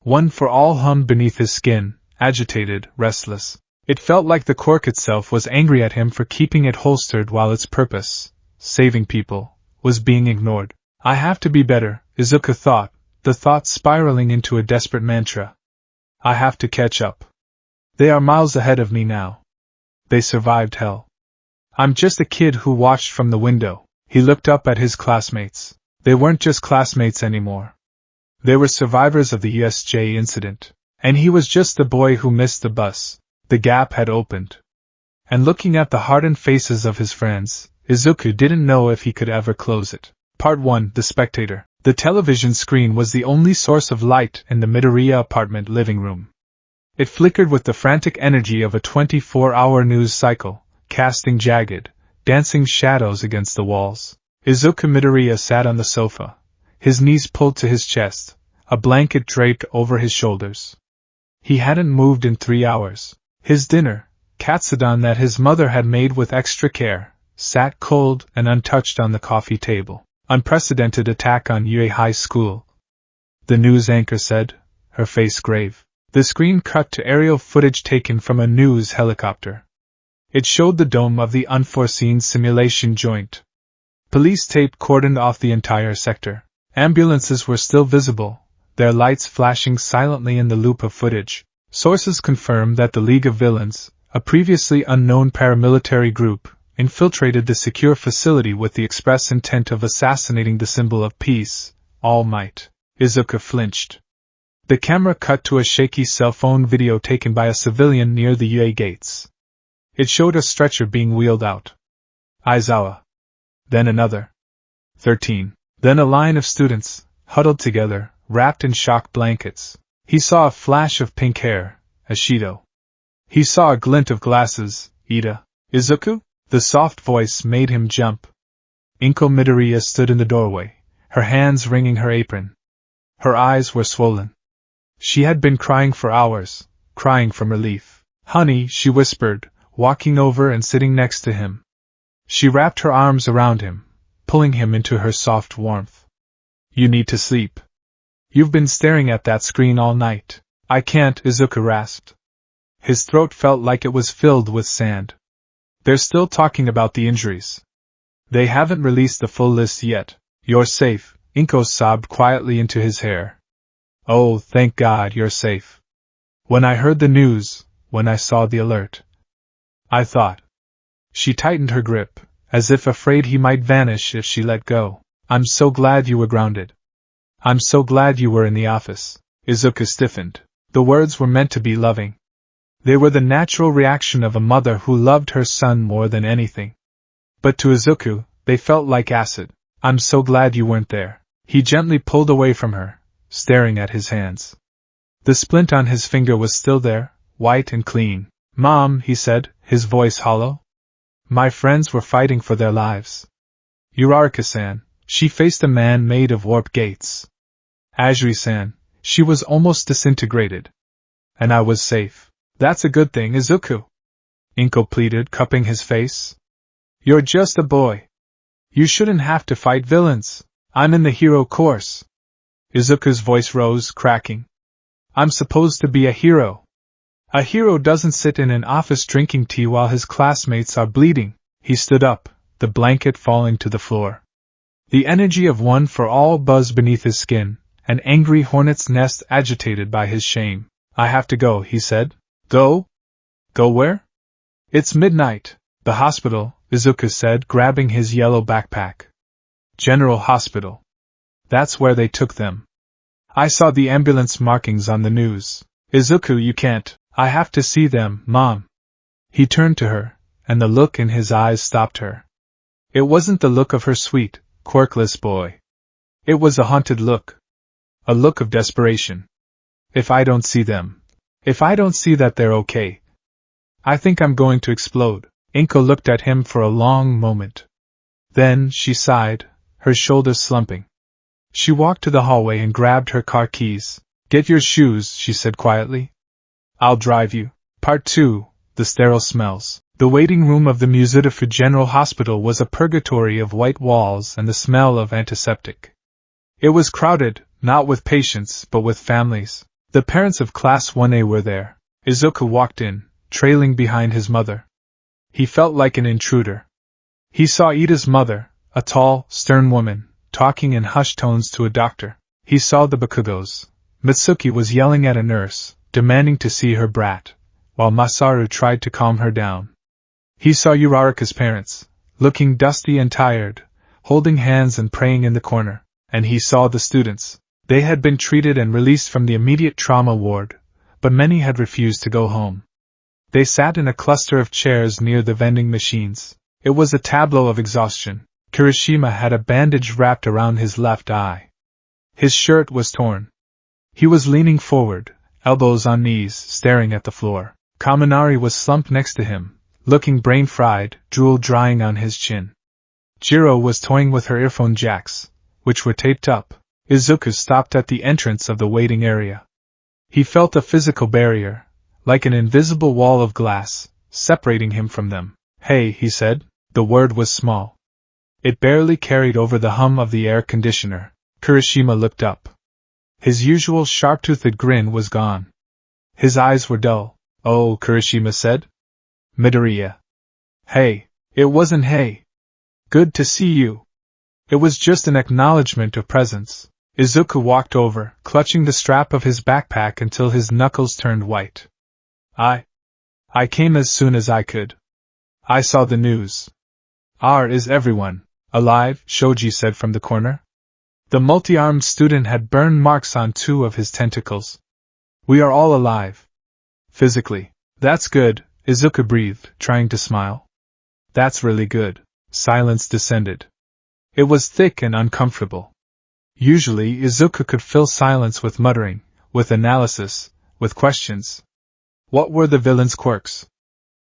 One for all hummed beneath his skin, agitated, restless. It felt like the quirk itself was angry at him for keeping it holstered while its purpose, saving people, was being ignored. I have to be better, Izuku thought, the thought spiraling into a desperate mantra. I have to catch up. They are miles ahead of me now. They survived hell. I'm just a kid who watched from the window. He looked up at his classmates. They weren't just classmates anymore. They were survivors of the USJ incident. And he was just the boy who missed the bus. The gap had opened. And looking at the hardened faces of his friends, Izuku didn't know if he could ever close it. Part 1. The Spectator. The television screen was the only source of light in the Midoriya apartment living room. It flickered with the frantic energy of a 24-hour news cycle, casting jagged, dancing shadows against the walls. Izuku Midoriya sat on the sofa, his knees pulled to his chest, a blanket draped over his shoulders. He hadn't moved in 3 hours. His dinner, katsudon that his mother had made with extra care, sat cold and untouched on the coffee table. Unprecedented attack on Yue High School, the news anchor said, her face grave. The screen cut to aerial footage taken from a news helicopter. It showed the dome of the unforeseen simulation joint. Police tape cordoned off the entire sector. Ambulances were still visible, their lights flashing silently in the loop of footage. Sources confirmed that the League of Villains, a previously unknown paramilitary group, infiltrated the secure facility with the express intent of assassinating the symbol of peace, All Might. Izuku flinched. The camera cut to a shaky cell phone video taken by a civilian near the UA gates. It showed a stretcher being wheeled out. Aizawa. Then another. 13. Then a line of students, huddled together, wrapped in shock blankets. He saw a flash of pink hair, Ashido. He saw a glint of glasses, Ida. Izuku? The soft voice made him jump. Inko Midoriya stood in the doorway, her hands wringing her apron. Her eyes were swollen. She had been crying for hours, crying from relief. Honey, she whispered, walking over and sitting next to him. She wrapped her arms around him, pulling him into her soft warmth. You need to sleep. You've been staring at that screen all night. I can't, Izuku rasped. His throat felt like it was filled with sand. They're still talking about the injuries. They haven't released the full list yet. You're safe, Inko sobbed quietly into his hair. Oh, thank God you're safe. When I heard the news, when I saw the alert, I thought. She tightened her grip, as if afraid he might vanish if she let go. I'm so glad you were grounded. I'm so glad you were in the office. Izuku stiffened. The words were meant to be loving. They were the natural reaction of a mother who loved her son more than anything. But to Izuku, they felt like acid. I'm so glad you weren't there. He gently pulled away from her, staring at his hands. The splint on his finger was still there, white and clean. Mom, he said, his voice hollow. My friends were fighting for their lives. Uraraka-san, she faced a man made of warp gates. Ajiri-san, she was almost disintegrated. And I was safe. That's a good thing, Izuku. Inko pleaded, cupping his face. You're just a boy. You shouldn't have to fight villains. I'm in the hero course. Izuku's voice rose, cracking. I'm supposed to be a hero. A hero doesn't sit in an office drinking tea while his classmates are bleeding. He stood up, the blanket falling to the floor. The energy of one for all buzzed beneath his skin, an angry hornet's nest agitated by his shame. I have to go, he said. Go? Go where? It's midnight. The hospital, Izuku said, grabbing his yellow backpack. General Hospital. That's where they took them. I saw the ambulance markings on the news. Izuku, you can't. I have to see them, Mom. He turned to her, and the look in his eyes stopped her. It wasn't the look of her sweet, quirkless boy. It was a haunted look. A look of desperation. If I don't see them. If I don't see that they're okay, I think I'm going to explode. Inko looked at him for a long moment. Then she sighed, her shoulders slumping. She walked to the hallway and grabbed her car keys. Get your shoes, she said quietly. I'll drive you. Part 2, The Sterile Smells. The waiting room of the Muzidafu General Hospital was a purgatory of white walls and the smell of antiseptic. It was crowded, not with patients, but with families. The parents of Class 1A were there. Izuku walked in, trailing behind his mother. He felt like an intruder. He saw Ida's mother, a tall, stern woman, talking in hushed tones to a doctor. He saw the Bakugos. Mitsuki was yelling at a nurse, demanding to see her brat, while Masaru tried to calm her down. He saw Uraraka's parents, looking dusty and tired, holding hands and praying in the corner. And he saw the students. They had been treated and released from the immediate trauma ward, but many had refused to go home. They sat in a cluster of chairs near the vending machines. It was a tableau of exhaustion. Kirishima had a bandage wrapped around his left eye. His shirt was torn. He was leaning forward, elbows on knees, staring at the floor. Kaminari was slumped next to him, looking brain-fried, drool drying on his chin. Jiro was toying with her earphone jacks, which were taped up. Izuku stopped at the entrance of the waiting area. He felt a physical barrier, like an invisible wall of glass, separating him from them. "Hey," he said. The word was small. It barely carried over the hum of the air conditioner. Kirishima looked up. His usual sharp-toothed grin was gone. His eyes were dull. "Oh," Kirishima said. "Midoriya." "Hey." It wasn't hey. "Good to see you." It was just an acknowledgement of presence. Izuku walked over, clutching the strap of his backpack until his knuckles turned white. I came as soon as I could. I saw the news." Is everyone alive?" Shoji said from the corner. The multi-armed student had burn marks on 2 of his tentacles. "We are all alive. Physically." "That's good," Izuku breathed, trying to smile. "That's really good." Silence descended. It was thick and uncomfortable. Usually Izuku could fill silence with muttering, with analysis, with questions. What were the villain's quirks?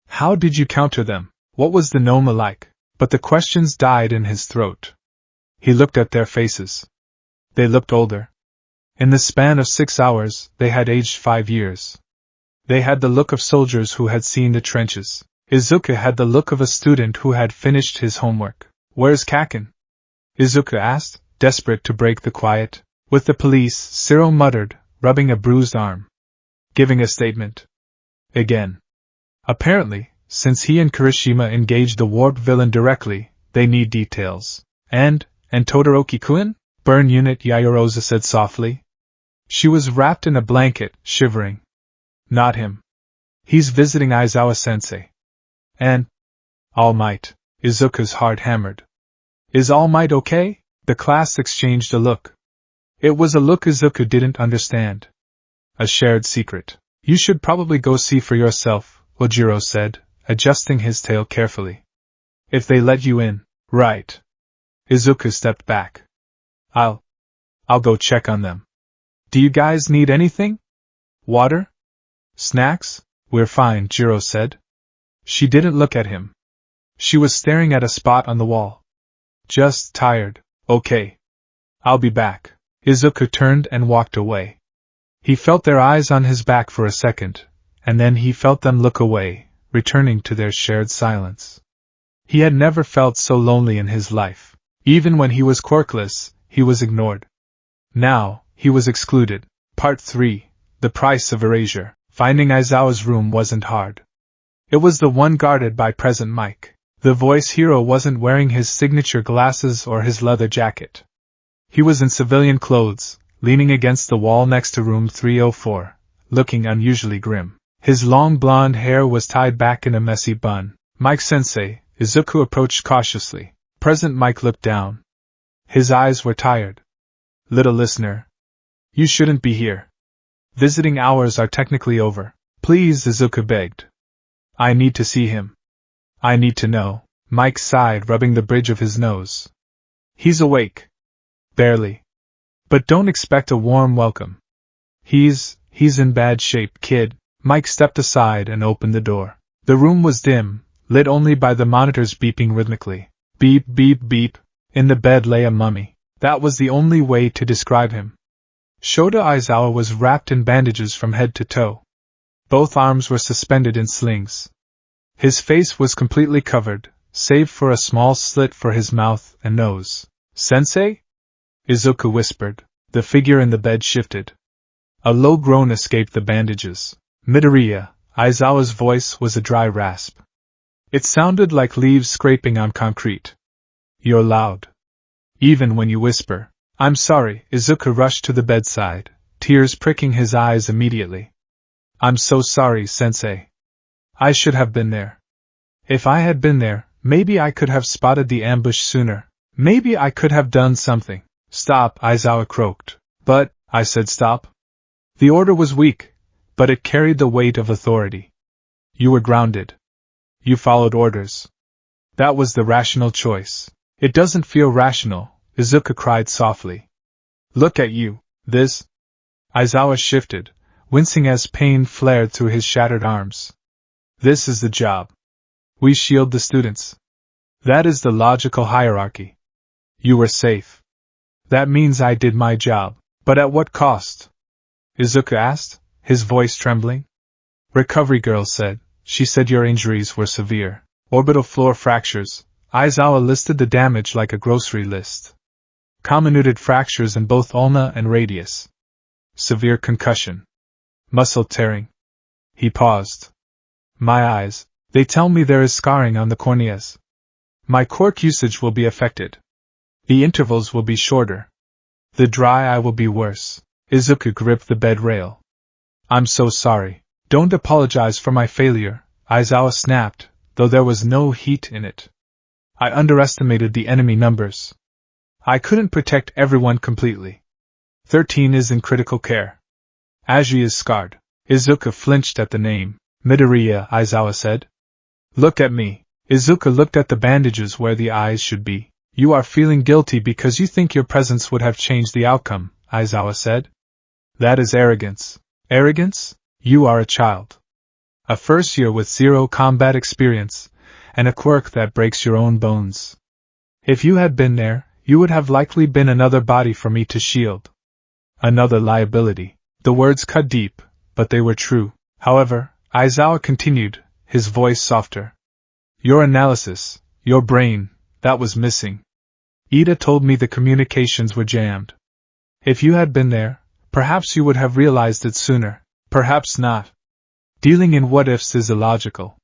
How did you counter them? What was the Noma like? But the questions died in his throat. He looked at their faces. They looked older. In the span of 6 hours, they had aged 5 years. They had the look of soldiers who had seen the trenches. Izuku had the look of a student who had finished his homework. "Where's Kaken?" Izuku asked, desperate to break the quiet. "With the police," Ciro muttered, rubbing a bruised arm. "Giving a statement." Again. Apparently, since he and Kirishima engaged the warped villain directly, they need details. And Todoroki-kun? "Burn unit," Yayorosa said softly. She was wrapped in a blanket, shivering. "Not him. He's visiting Aizawa-sensei." "And All Might." Izuku's heart hammered. "Is All Might okay?" The class exchanged a look. It was a look Izuku didn't understand. A shared secret. "You should probably go see for yourself," Ojiro said, adjusting his tail carefully. "If they let you in." "Right." Izuku stepped back. I'll go check on them. "Do you guys need anything? Water? Snacks?" "We're fine," Jiro said. She didn't look at him. She was staring at a spot on the wall. "Just tired." "Okay. I'll be back." Izuku turned and walked away. He felt their eyes on his back for a second, and then he felt them look away, returning to their shared silence. He had never felt so lonely in his life. Even when he was quirkless, he was ignored. Now, he was excluded. Part 3. The Price of Erasure. Finding Aizawa's room wasn't hard. It was the one guarded by Present Mike. The voice hero wasn't wearing his signature glasses or his leather jacket. He was in civilian clothes, leaning against the wall next to room 304, looking unusually grim. His long blonde hair was tied back in a messy bun. "Mike-sensei," Izuku approached cautiously. Present Mike looked down. His eyes were tired. "Little listener. You shouldn't be here. Visiting hours are technically over. Please," Izuku begged. "I need to see him. I need to know." Mike sighed, rubbing the bridge of his nose. "He's awake." "Barely. But don't expect a warm welcome. He's in bad shape, kid." Mike stepped aside and opened the door. The room was dim, lit only by the monitors beeping rhythmically. Beep, beep, beep. In the bed lay a mummy. That was the only way to describe him. Shota Aizawa was wrapped in bandages from head to toe. Both arms were suspended in slings. His face was completely covered, save for a small slit for his mouth and nose. "Sensei?" Izuku whispered. The figure in the bed shifted. A low groan escaped the bandages. "Midoriya," Aizawa's voice was a dry rasp. It sounded like leaves scraping on concrete. "You're loud. Even when you whisper." "I'm sorry." Izuku rushed to the bedside, tears pricking his eyes immediately. "I'm so sorry, Sensei. I should have been there. If I had been there, maybe I could have spotted the ambush sooner. Maybe I could have done something." "Stop," Aizawa croaked. "But," I said stop. The order was weak, but it carried the weight of authority. "You were grounded. You followed orders. That was the rational choice." "It doesn't feel rational," Izuku cried softly. Look at you, this. Aizawa shifted, wincing as pain flared through his shattered arms. This is the job. We shield the students. That is the logical hierarchy. You were safe. That means I did my job. But at what cost? Izuku asked, his voice trembling. Recovery girl said. She said your injuries were severe. Orbital floor fractures. Aizawa listed the damage like a grocery list. Comminuted fractures in both ulna and radius. Severe concussion. Muscle tearing. He paused. My eyes. They tell me there is scarring on the corneas. My cork usage will be affected. The intervals will be shorter. The dry eye will be worse. Izuku gripped the bed rail. I'm so sorry. Don't apologize for my failure, Aizawa snapped, though there was no heat in it. I underestimated the enemy numbers. I couldn't protect everyone completely. 13 is in critical care. Aji is scarred. Izuku flinched at the name. Midoriya, Aizawa said. Look at me. Izuku looked at the bandages where the eyes should be. You are feeling guilty because you think your presence would have changed the outcome, Aizawa said. That is arrogance. Arrogance? You are a child. A first year with 0 combat experience, and a quirk that breaks your own bones. If you had been there, you would have likely been another body for me to shield. Another liability. The words cut deep, but they were true. However, Aizawa continued, his voice softer. Your analysis, your brain, that was missing. Ida told me the communications were jammed. If you had been there, perhaps you would have realized it sooner. Perhaps not. Dealing in what-ifs is illogical.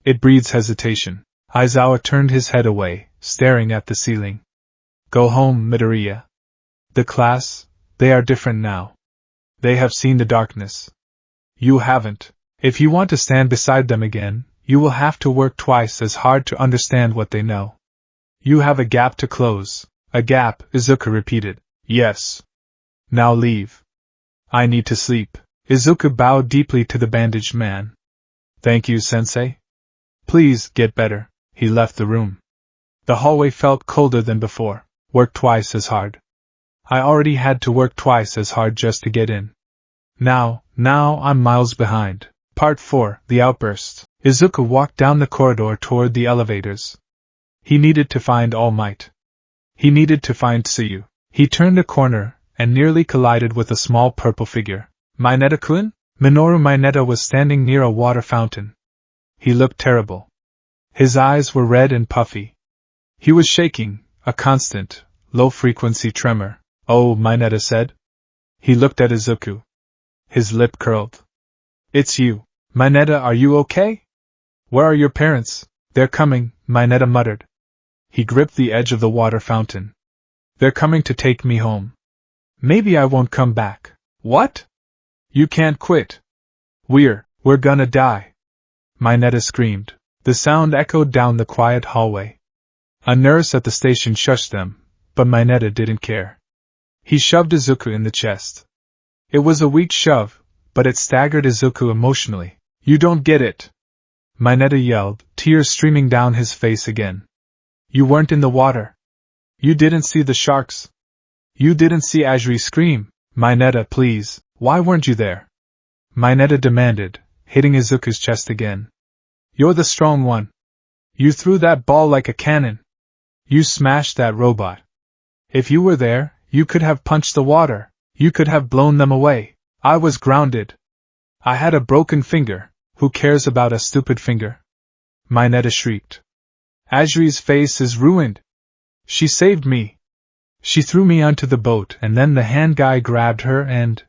It breeds hesitation. Aizawa turned his head away, staring at the ceiling. Go home, Midoriya. The class, they are different now. They have seen the darkness. You haven't. If you want to stand beside them again, you will have to work twice as hard to understand what they know. You have a gap to close. A gap, Izuku repeated. Yes. Now leave. I need to sleep. Izuku bowed deeply to the bandaged man. Thank you, sensei. Please, get better. He left the room. The hallway felt colder than before. Work twice as hard. I already had to work twice as hard just to get in. Now I'm miles behind. Part 4, The Outburst. Izuku walked down the corridor toward the elevators. He needed to find All Might. He needed to find Tsuyu. He turned a corner and nearly collided with a small purple figure. Mineta-kun? Minoru Mineta was standing near a water fountain. He looked terrible. His eyes were red and puffy. He was shaking, a constant, low-frequency tremor. Oh, Mineta said. He looked at Izuku. His lip curled. It's you. Mineta, are you okay? Where are your parents? They're coming, Mineta muttered. He gripped the edge of the water fountain. They're coming to take me home. Maybe I won't come back. What? You can't quit. We're gonna die. Mineta screamed. The sound echoed down the quiet hallway. A nurse at the station shushed them, but Mineta didn't care. He shoved Izuku in the chest. It was a weak shove, but it staggered Izuku emotionally. You don't get it. Mineta yelled, tears streaming down his face again. You weren't in the water. You didn't see the sharks. You didn't see Ajri scream. Mineta, please, why weren't you there? Mineta demanded, hitting Izuku's chest again. You're the strong one. You threw that ball like a cannon. You smashed that robot. If you were there, you could have punched the water. You could have blown them away. I was grounded. I had a broken finger. Who cares about a stupid finger? Mineta shrieked. Ajri's face is ruined. She saved me. She threw me onto the boat and then the hand guy grabbed her and...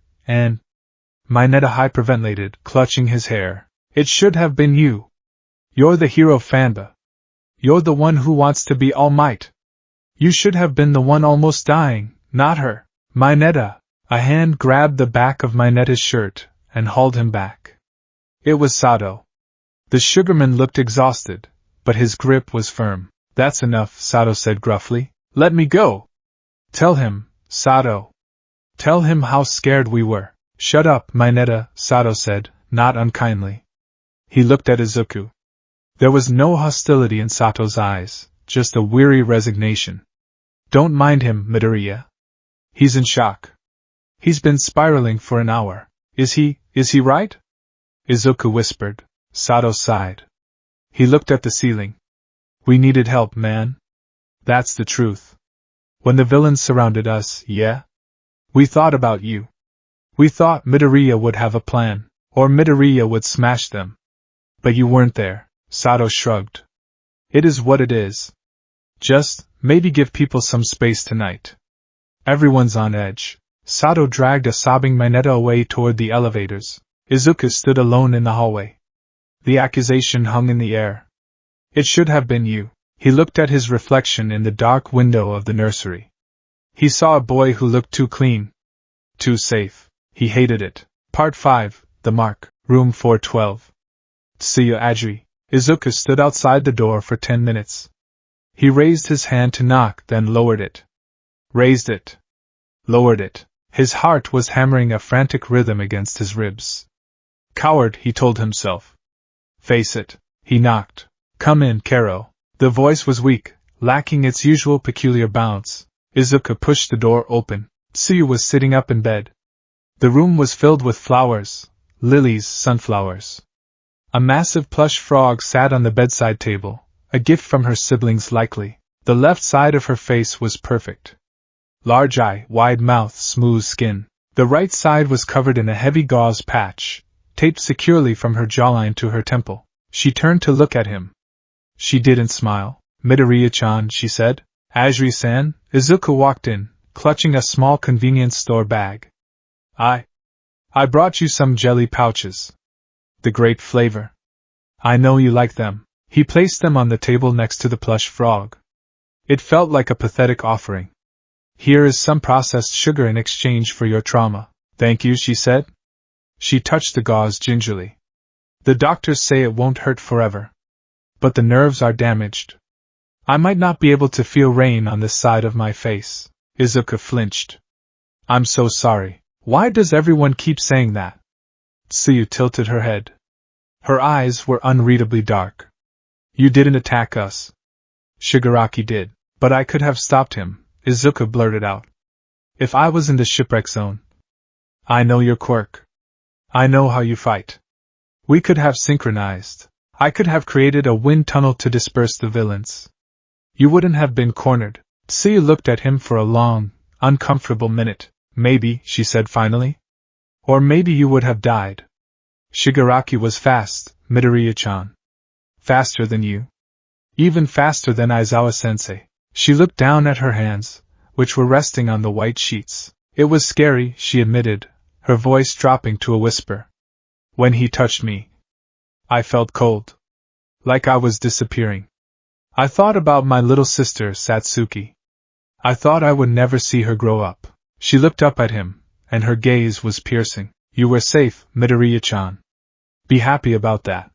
Mineta hyperventilated, clutching his hair. It should have been you. You're the hero, Fanba. You're the one who wants to be All Might. You should have been the one almost dying, not her. Mineta. A hand grabbed the back of Mineta's shirt and hauled him back. It was Sato. The sugarman looked exhausted, but his grip was firm. That's enough, Sato said gruffly. Let me go. Tell him, Sato. Tell him how scared we were. Shut up, Mineta, Sato said, not unkindly. He looked at Izuku. There was no hostility in Sato's eyes, just a weary resignation. Don't mind him, Midoriya. He's in shock. He's been spiraling for an hour. Is he right? Izuku whispered. Sato sighed. He looked at the ceiling. We needed help, man. That's the truth. When the villains surrounded us, yeah? We thought about you. We thought Midoriya would have a plan, or Midoriya would smash them. But you weren't there, Sato shrugged. It is what it is. Just, maybe give people some space tonight. Everyone's on edge. Sato dragged a sobbing Mineta away toward the elevators. Izuku stood alone in the hallway. The accusation hung in the air. It should have been you. He looked at his reflection in the dark window of the nursery. He saw a boy who looked too clean. Too safe. He hated it. Part 5, The Mark, Room 412. Tsuyu Adri. Izuku stood outside the door for 10 minutes. He raised his hand to knock, then lowered it. Raised it. Lowered it. His heart was hammering a frantic rhythm against his ribs. Coward, he told himself. Face it. He knocked. Come in, Kero. The voice was weak, lacking its usual peculiar bounce. Izuku pushed the door open. Tsuyu was sitting up in bed. The room was filled with flowers, lilies, sunflowers. A massive plush frog sat on the bedside table, a gift from her siblings likely. The left side of her face was perfect. Large eye, wide mouth, smooth skin. The right side was covered in a heavy gauze patch, taped securely from her jawline to her temple. She turned to look at him. She didn't smile. Midoriya-chan, she said. Ajri-san. Izuku walked in, clutching a small convenience store bag. I brought you some jelly pouches. The great flavor. I know you like them. He placed them on the table next to the plush frog. It felt like a pathetic offering. Here is some processed sugar in exchange for your trauma. Thank you, she said. She touched the gauze gingerly. The doctors say it won't hurt forever. But the nerves are damaged. I might not be able to feel rain on this side of my face. Izuku flinched. I'm so sorry. Why does everyone keep saying that? Tsuyu tilted her head. Her eyes were unreadably dark. You didn't attack us. Shigaraki did, but I could have stopped him, Izuku blurted out. If I was in the shipwreck zone. I know your quirk. I know how you fight. We could have synchronized. I could have created a wind tunnel to disperse the villains. You wouldn't have been cornered. Tsuyu looked at him for a long, uncomfortable minute. Maybe, she said finally. Or maybe you would have died. Shigaraki was fast, Midoriya-chan. Faster than you. Even faster than Aizawa-sensei. She looked down at her hands, which were resting on the white sheets. It was scary, she admitted, her voice dropping to a whisper. When he touched me, I felt cold. Like I was disappearing. I thought about my little sister, Satsuki. I thought I would never see her grow up. She looked up at him, and her gaze was piercing. You were safe, Midoriya-chan. Be happy about that.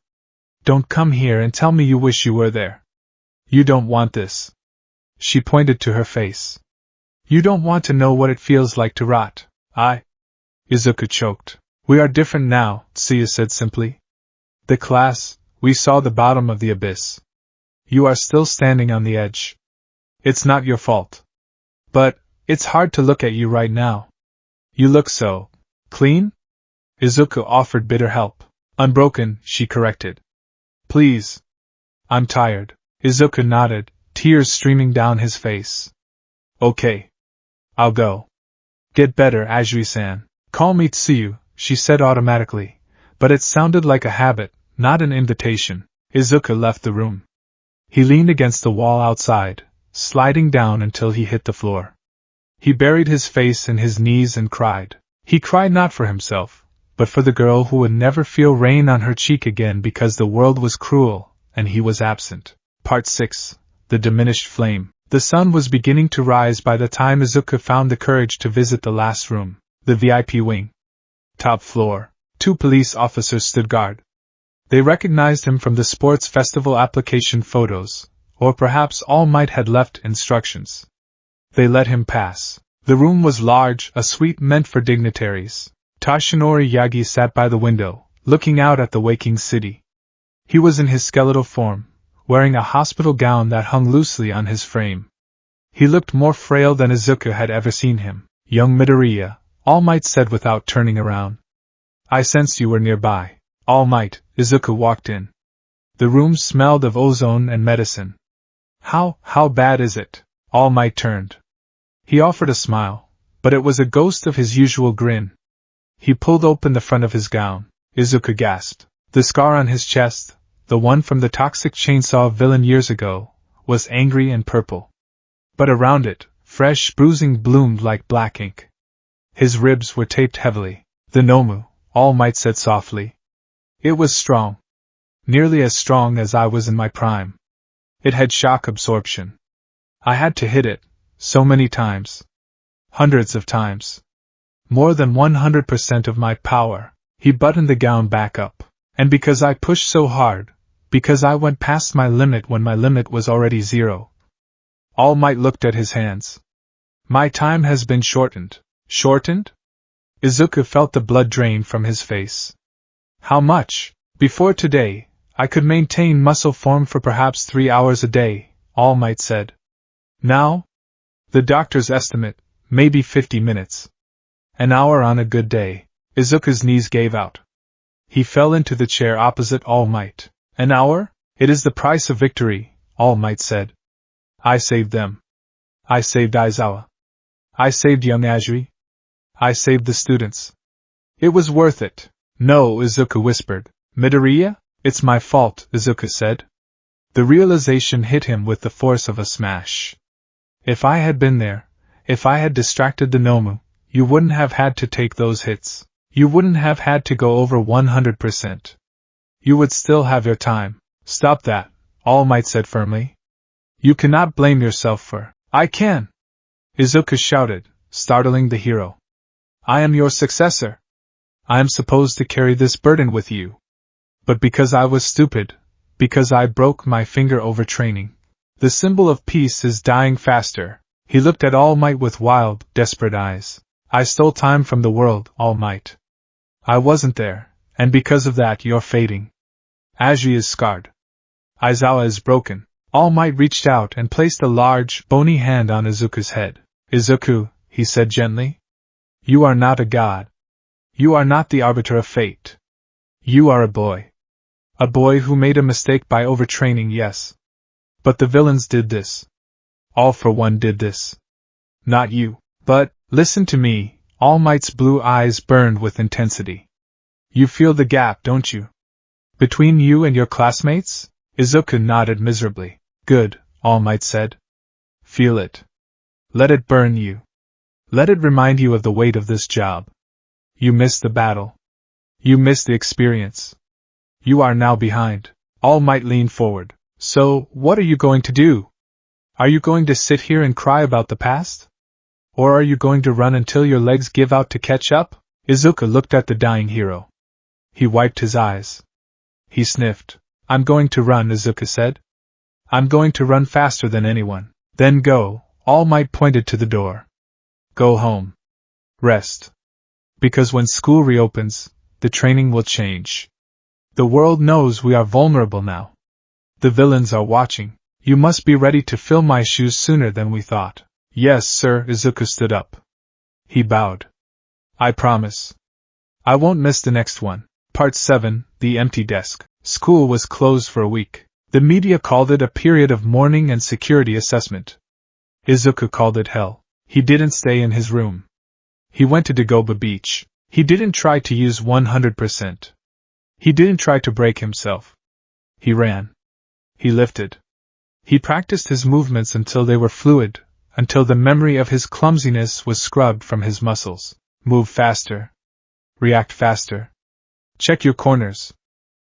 Don't come here and tell me you wish you were there. You don't want this. She pointed to her face. You don't want to know what it feels like to rot. Izuku choked. We are different now, Tsuyu said simply. The class, we saw the bottom of the abyss. You are still standing on the edge. It's not your fault. But, it's hard to look at you right now. You look so clean? Izuku offered bitter help. Unbroken, she corrected. Please. I'm tired. Izuku nodded, tears streaming down his face. Okay. I'll go. Get better, Ajri-san. Call me Tsuyu, she said automatically, but it sounded like a habit, not an invitation. Izuku left the room. He leaned against the wall outside, sliding down until he hit the floor. He buried his face in his knees and cried. He cried not for himself, but for the girl who would never feel rain on her cheek again because the world was cruel, and he was absent. Part 6. The Diminished Flame. The sun was beginning to rise by the time Izuku found the courage to visit the last room, the VIP wing. Top floor. 2 police officers stood guard. They recognized him from the sports festival application photos, or perhaps All Might had left instructions. They let him pass. The room was large, a suite meant for dignitaries. Tashinori Yagi sat by the window, looking out at the waking city. He was in his skeletal form, wearing a hospital gown that hung loosely on his frame. He looked more frail than Izuku had ever seen him. Young Midoriya, All Might said without turning around. I sensed you were nearby. All Might, Izuku walked in. The room smelled of ozone and medicine. How bad is it? All Might turned. He offered a smile, but it was a ghost of his usual grin. He pulled open the front of his gown. Izuku gasped. The scar on his chest, the one from the toxic chainsaw villain years ago, was angry and purple. But around it, fresh bruising bloomed like black ink. His ribs were taped heavily. The Nomu, All Might said softly. It was strong. Nearly as strong as I was in my prime. It had shock absorption. I had to hit it, so many times. Hundreds of times. More than 100% of my power. He buttoned the gown back up. And because I pushed so hard, because I went past my limit when my limit was already 0. All Might looked at his hands. My time has been shortened. Shortened? Izuku felt the blood drain from his face. How much? Before today, I could maintain muscle form for perhaps 3 hours a day, All Might said. Now? The doctor's estimate, maybe 50 minutes. An hour on a good day. Izuku's knees gave out. He fell into the chair opposite All Might. An hour? It is the price of victory, All Might said. I saved them. I saved Aizawa. I saved young Azuri. I saved the students. It was worth it. No, Izuku whispered. Midoriya? It's my fault, Izuku said. The realization hit him with the force of a smash. If I had been there, if I had distracted the Nomu, you wouldn't have had to take those hits. You wouldn't have had to go over 100%. You would still have your time. Stop that, All Might said firmly. You cannot blame yourself for. I can! Izuku shouted, startling the hero. I am your successor. I am supposed to carry this burden with you. But because I was stupid, because I broke my finger overtraining, the symbol of peace is dying faster. He looked at All Might with wild, desperate eyes. I stole time from the world, All Might. I wasn't there, and because of that you're fading. Azuri is scarred. Aizawa is broken. All Might reached out and placed a large, bony hand on Izuku's head. Izuku, he said gently. You are not a god. You are not the arbiter of fate. You are a boy. A boy who made a mistake by overtraining, yes. But the villains did this. All for One did this. Not you. But, listen to me, All Might's blue eyes burned with intensity. You feel the gap, don't you? Between you and your classmates? Izuku nodded miserably. Good, All Might said. Feel it. Let it burn you. Let it remind you of the weight of this job. You missed the battle. You missed the experience. You are now behind. All Might leaned forward. So, what are you going to do? Are you going to sit here and cry about the past? Or are you going to run until your legs give out to catch up? Izuku looked at the dying hero. He wiped his eyes. He sniffed. I'm going to run, Izuku said. I'm going to run faster than anyone. Then go, All Might pointed to the door. Go home. Rest. Because when school reopens, the training will change. The world knows we are vulnerable now. The villains are watching. You must be ready to fill my shoes sooner than we thought. Yes, sir, Izuku stood up. He bowed. I promise. I won't miss the next one. Part 7, The Empty Desk. School was closed for a week. The media called it a period of mourning and security assessment. Izuku called it hell. He didn't stay in his room. He went to Dagoba Beach. He didn't try to use 100%. He didn't try to break himself. He ran. He lifted. He practiced his movements until they were fluid, until the memory of his clumsiness was scrubbed from his muscles. Move faster. React faster. Check your corners.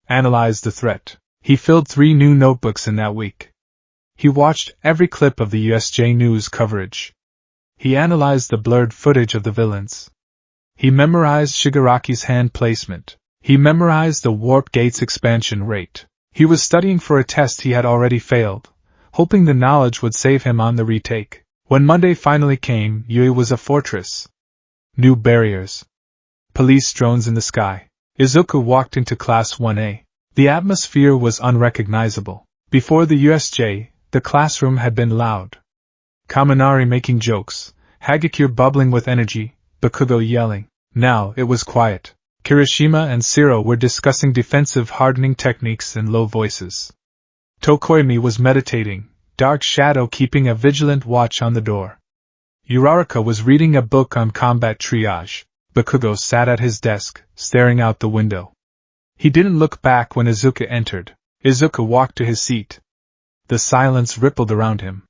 Analyze the threat. He filled 3 new notebooks in that week. He watched every clip of the USJ News coverage. He analyzed the blurred footage of the villains. He memorized Shigaraki's hand placement. He memorized the warp gate's expansion rate. He was studying for a test he had already failed, hoping the knowledge would save him on the retake. When Monday finally came, Yui was a fortress. New barriers. Police drones in the sky. Izuku walked into Class 1A. The atmosphere was unrecognizable. Before the USJ, the classroom had been loud. Kaminari making jokes, Hagakure bubbling with energy, Bakugo yelling. Now it was quiet. Kirishima and Shiro were discussing defensive hardening techniques in low voices. Tokoimi was meditating, Dark Shadow keeping a vigilant watch on the door. Uraraka was reading a book on combat triage. Bakugo sat at his desk, staring out the window. He didn't look back when Izuku entered. Izuku walked to his seat. The silence rippled around him.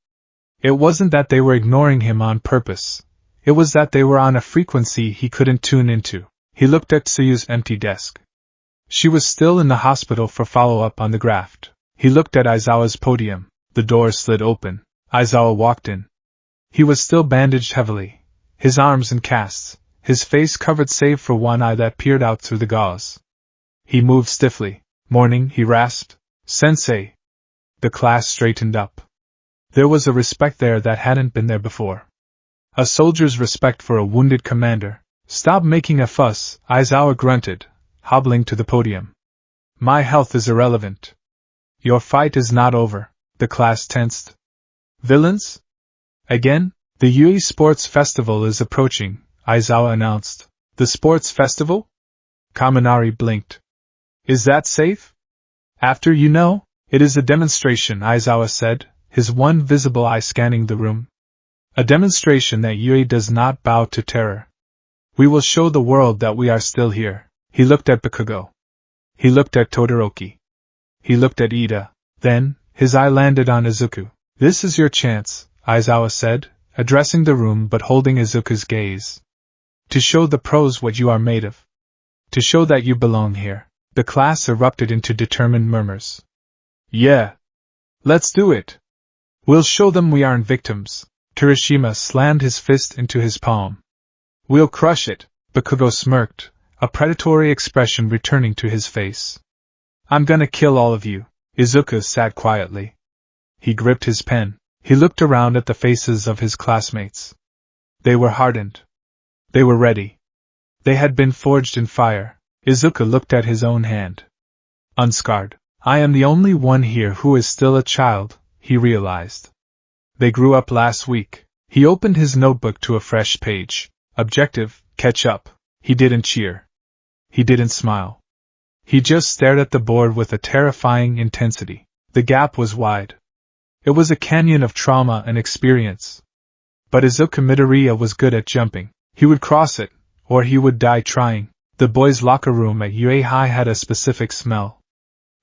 It wasn't that they were ignoring him on purpose. It was that they were on a frequency he couldn't tune into. He looked at Tsuyu's empty desk. She was still in the hospital for follow-up on the graft. He looked at Aizawa's podium. The door slid open. Aizawa walked in. He was still bandaged heavily, his arms in casts, his face covered save for one eye that peered out through the gauze. He moved stiffly. Morning, he rasped. Sensei. The class straightened up. There was a respect there that hadn't been there before. A soldier's respect for a wounded commander. Stop making a fuss, Aizawa grunted, hobbling to the podium. My health is irrelevant. Your fight is not over. The class tensed. Villains? Again? The Yui Sports Festival is approaching, Aizawa announced. The sports festival? Kaminari blinked. Is that safe? After you know? It is a demonstration, Aizawa said, his one visible eye scanning the room. A demonstration that Yui does not bow to terror. We will show the world that we are still here. He looked at Bakugo. He looked at Todoroki. He looked at Ida. Then, his eye landed on Izuku. This is your chance, Aizawa said, addressing the room but holding Izuku's gaze. To show the pros what you are made of. To show that you belong here. The class erupted into determined murmurs. Yeah. Let's do it. We'll show them we aren't victims. Kirishima slammed his fist into his palm. We'll crush it, Bakugo smirked, a predatory expression returning to his face. I'm gonna kill all of you. Izuku sat quietly. He gripped his pen. He looked around at the faces of his classmates. They were hardened. They were ready. They had been forged in fire. Izuku looked at his own hand. Unscarred. I am the only one here who is still a child, he realized. They grew up last week. He opened his notebook to a fresh page. Objective, catch up. He didn't cheer. He didn't smile. He just stared at the board with a terrifying intensity. The gap was wide. It was a canyon of trauma and experience. But Izuku Midoriya was good at jumping. He would cross it, or he would die trying. The boys' locker room at UA High had a specific smell.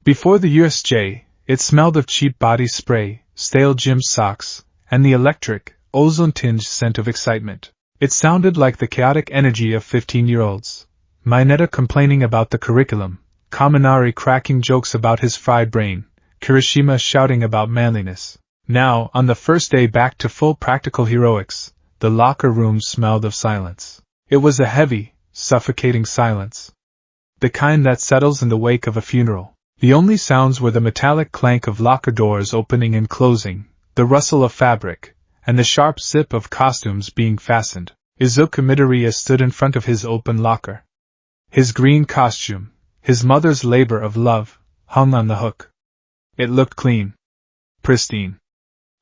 Before the USJ, it smelled of cheap body spray, stale gym socks, and the electric, ozone-tinged scent of excitement. It sounded like the chaotic energy of 15-year-olds. Mineta complaining about the curriculum, Kaminari cracking jokes about his fried brain, Kirishima shouting about manliness. Now, on the first day back to full practical heroics, the locker room smelled of silence. It was a heavy, suffocating silence. The kind that settles in the wake of a funeral. The only sounds were the metallic clank of locker doors opening and closing, the rustle of fabric, and the sharp zip of costumes being fastened. Izuku Midoriya stood in front of his open locker. His green costume, his mother's labor of love, hung on the hook. It looked clean. Pristine.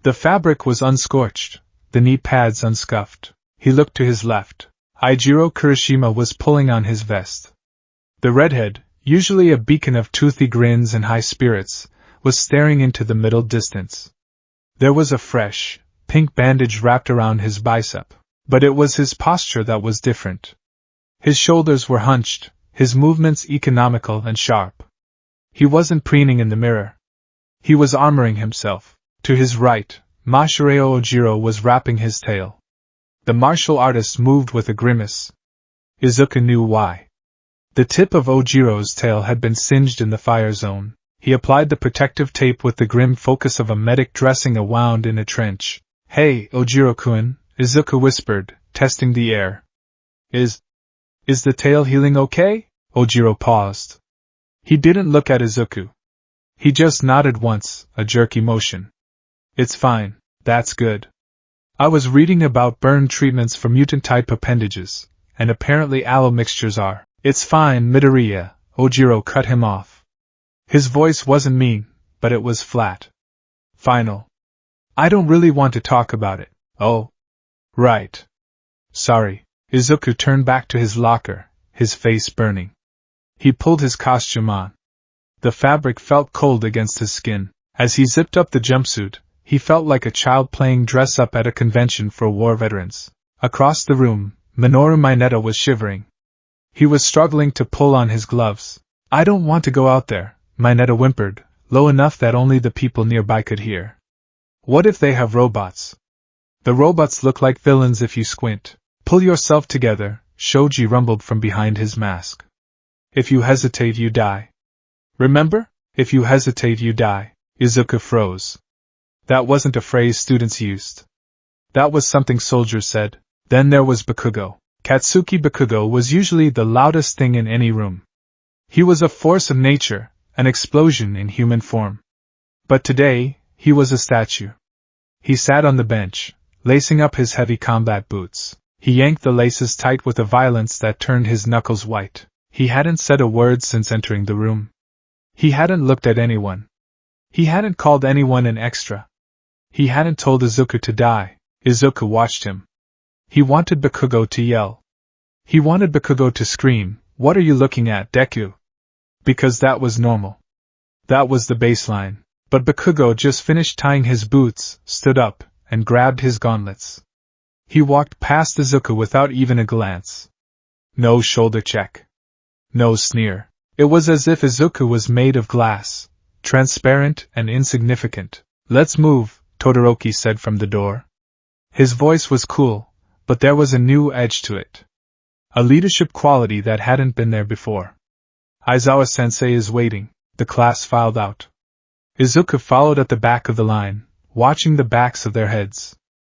The fabric was unscorched, the knee pads unscuffed. He looked to his left. Eijiro Kirishima was pulling on his vest. The redhead, usually a beacon of toothy grins and high spirits, was staring into the middle distance. There was a fresh, pink bandage wrapped around his bicep, but it was his posture that was different. His shoulders were hunched, his movements economical and sharp. He wasn't preening in the mirror. He was armoring himself. To his right, Mashireo Ojiro was wrapping his tail. The martial artist moved with a grimace. Izuku knew why. The tip of Ojiro's tail had been singed in the fire zone. He applied the protective tape with the grim focus of a medic dressing a wound in a trench. Hey, Ojiro-kun, Izuku whispered, testing the air. Is the tail healing okay? Ojiro paused. He didn't look at Izuku. He just nodded once, a jerky motion. It's fine, that's good. I was reading about burn treatments for mutant-type appendages, and apparently aloe mixtures are. It's fine, Midoriya, Ojiro cut him off. His voice wasn't mean, but it was flat. Final. I don't really want to talk about it. Oh. Right. Sorry. Izuku turned back to his locker, his face burning. He pulled his costume on. The fabric felt cold against his skin. As he zipped up the jumpsuit, he felt like a child playing dress-up at a convention for war veterans. Across the room, Minoru Mineta was shivering. He was struggling to pull on his gloves. I don't want to go out there, Mineta whimpered, low enough that only the people nearby could hear. What if they have robots? The robots look like villains if you squint. Pull yourself together, Shoji rumbled from behind his mask. If you hesitate, you die. Remember? If you hesitate, you die. Izuku froze. That wasn't a phrase students used. That was something soldiers said. Then there was Bakugo. Katsuki Bakugo was usually the loudest thing in any room. He was a force of nature, an explosion in human form. But today, he was a statue. He sat on the bench, lacing up his heavy combat boots. He yanked the laces tight with a violence that turned his knuckles white. He hadn't said a word since entering the room. He hadn't looked at anyone. He hadn't called anyone an extra. He hadn't told Izuku to die. Izuku watched him. He wanted Bakugo to yell. He wanted Bakugo to scream, "What are you looking at, Deku?" Because that was normal. That was the baseline. But Bakugo just finished tying his boots, stood up, and grabbed his gauntlets. He walked past Izuku without even a glance. No shoulder check. No sneer. It was as if Izuku was made of glass, transparent and insignificant. Let's move, Todoroki said from the door. His voice was cool, but there was a new edge to it. A leadership quality that hadn't been there before. Aizawa-sensei is waiting, the class filed out. Izuku followed at the back of the line, watching the backs of their heads.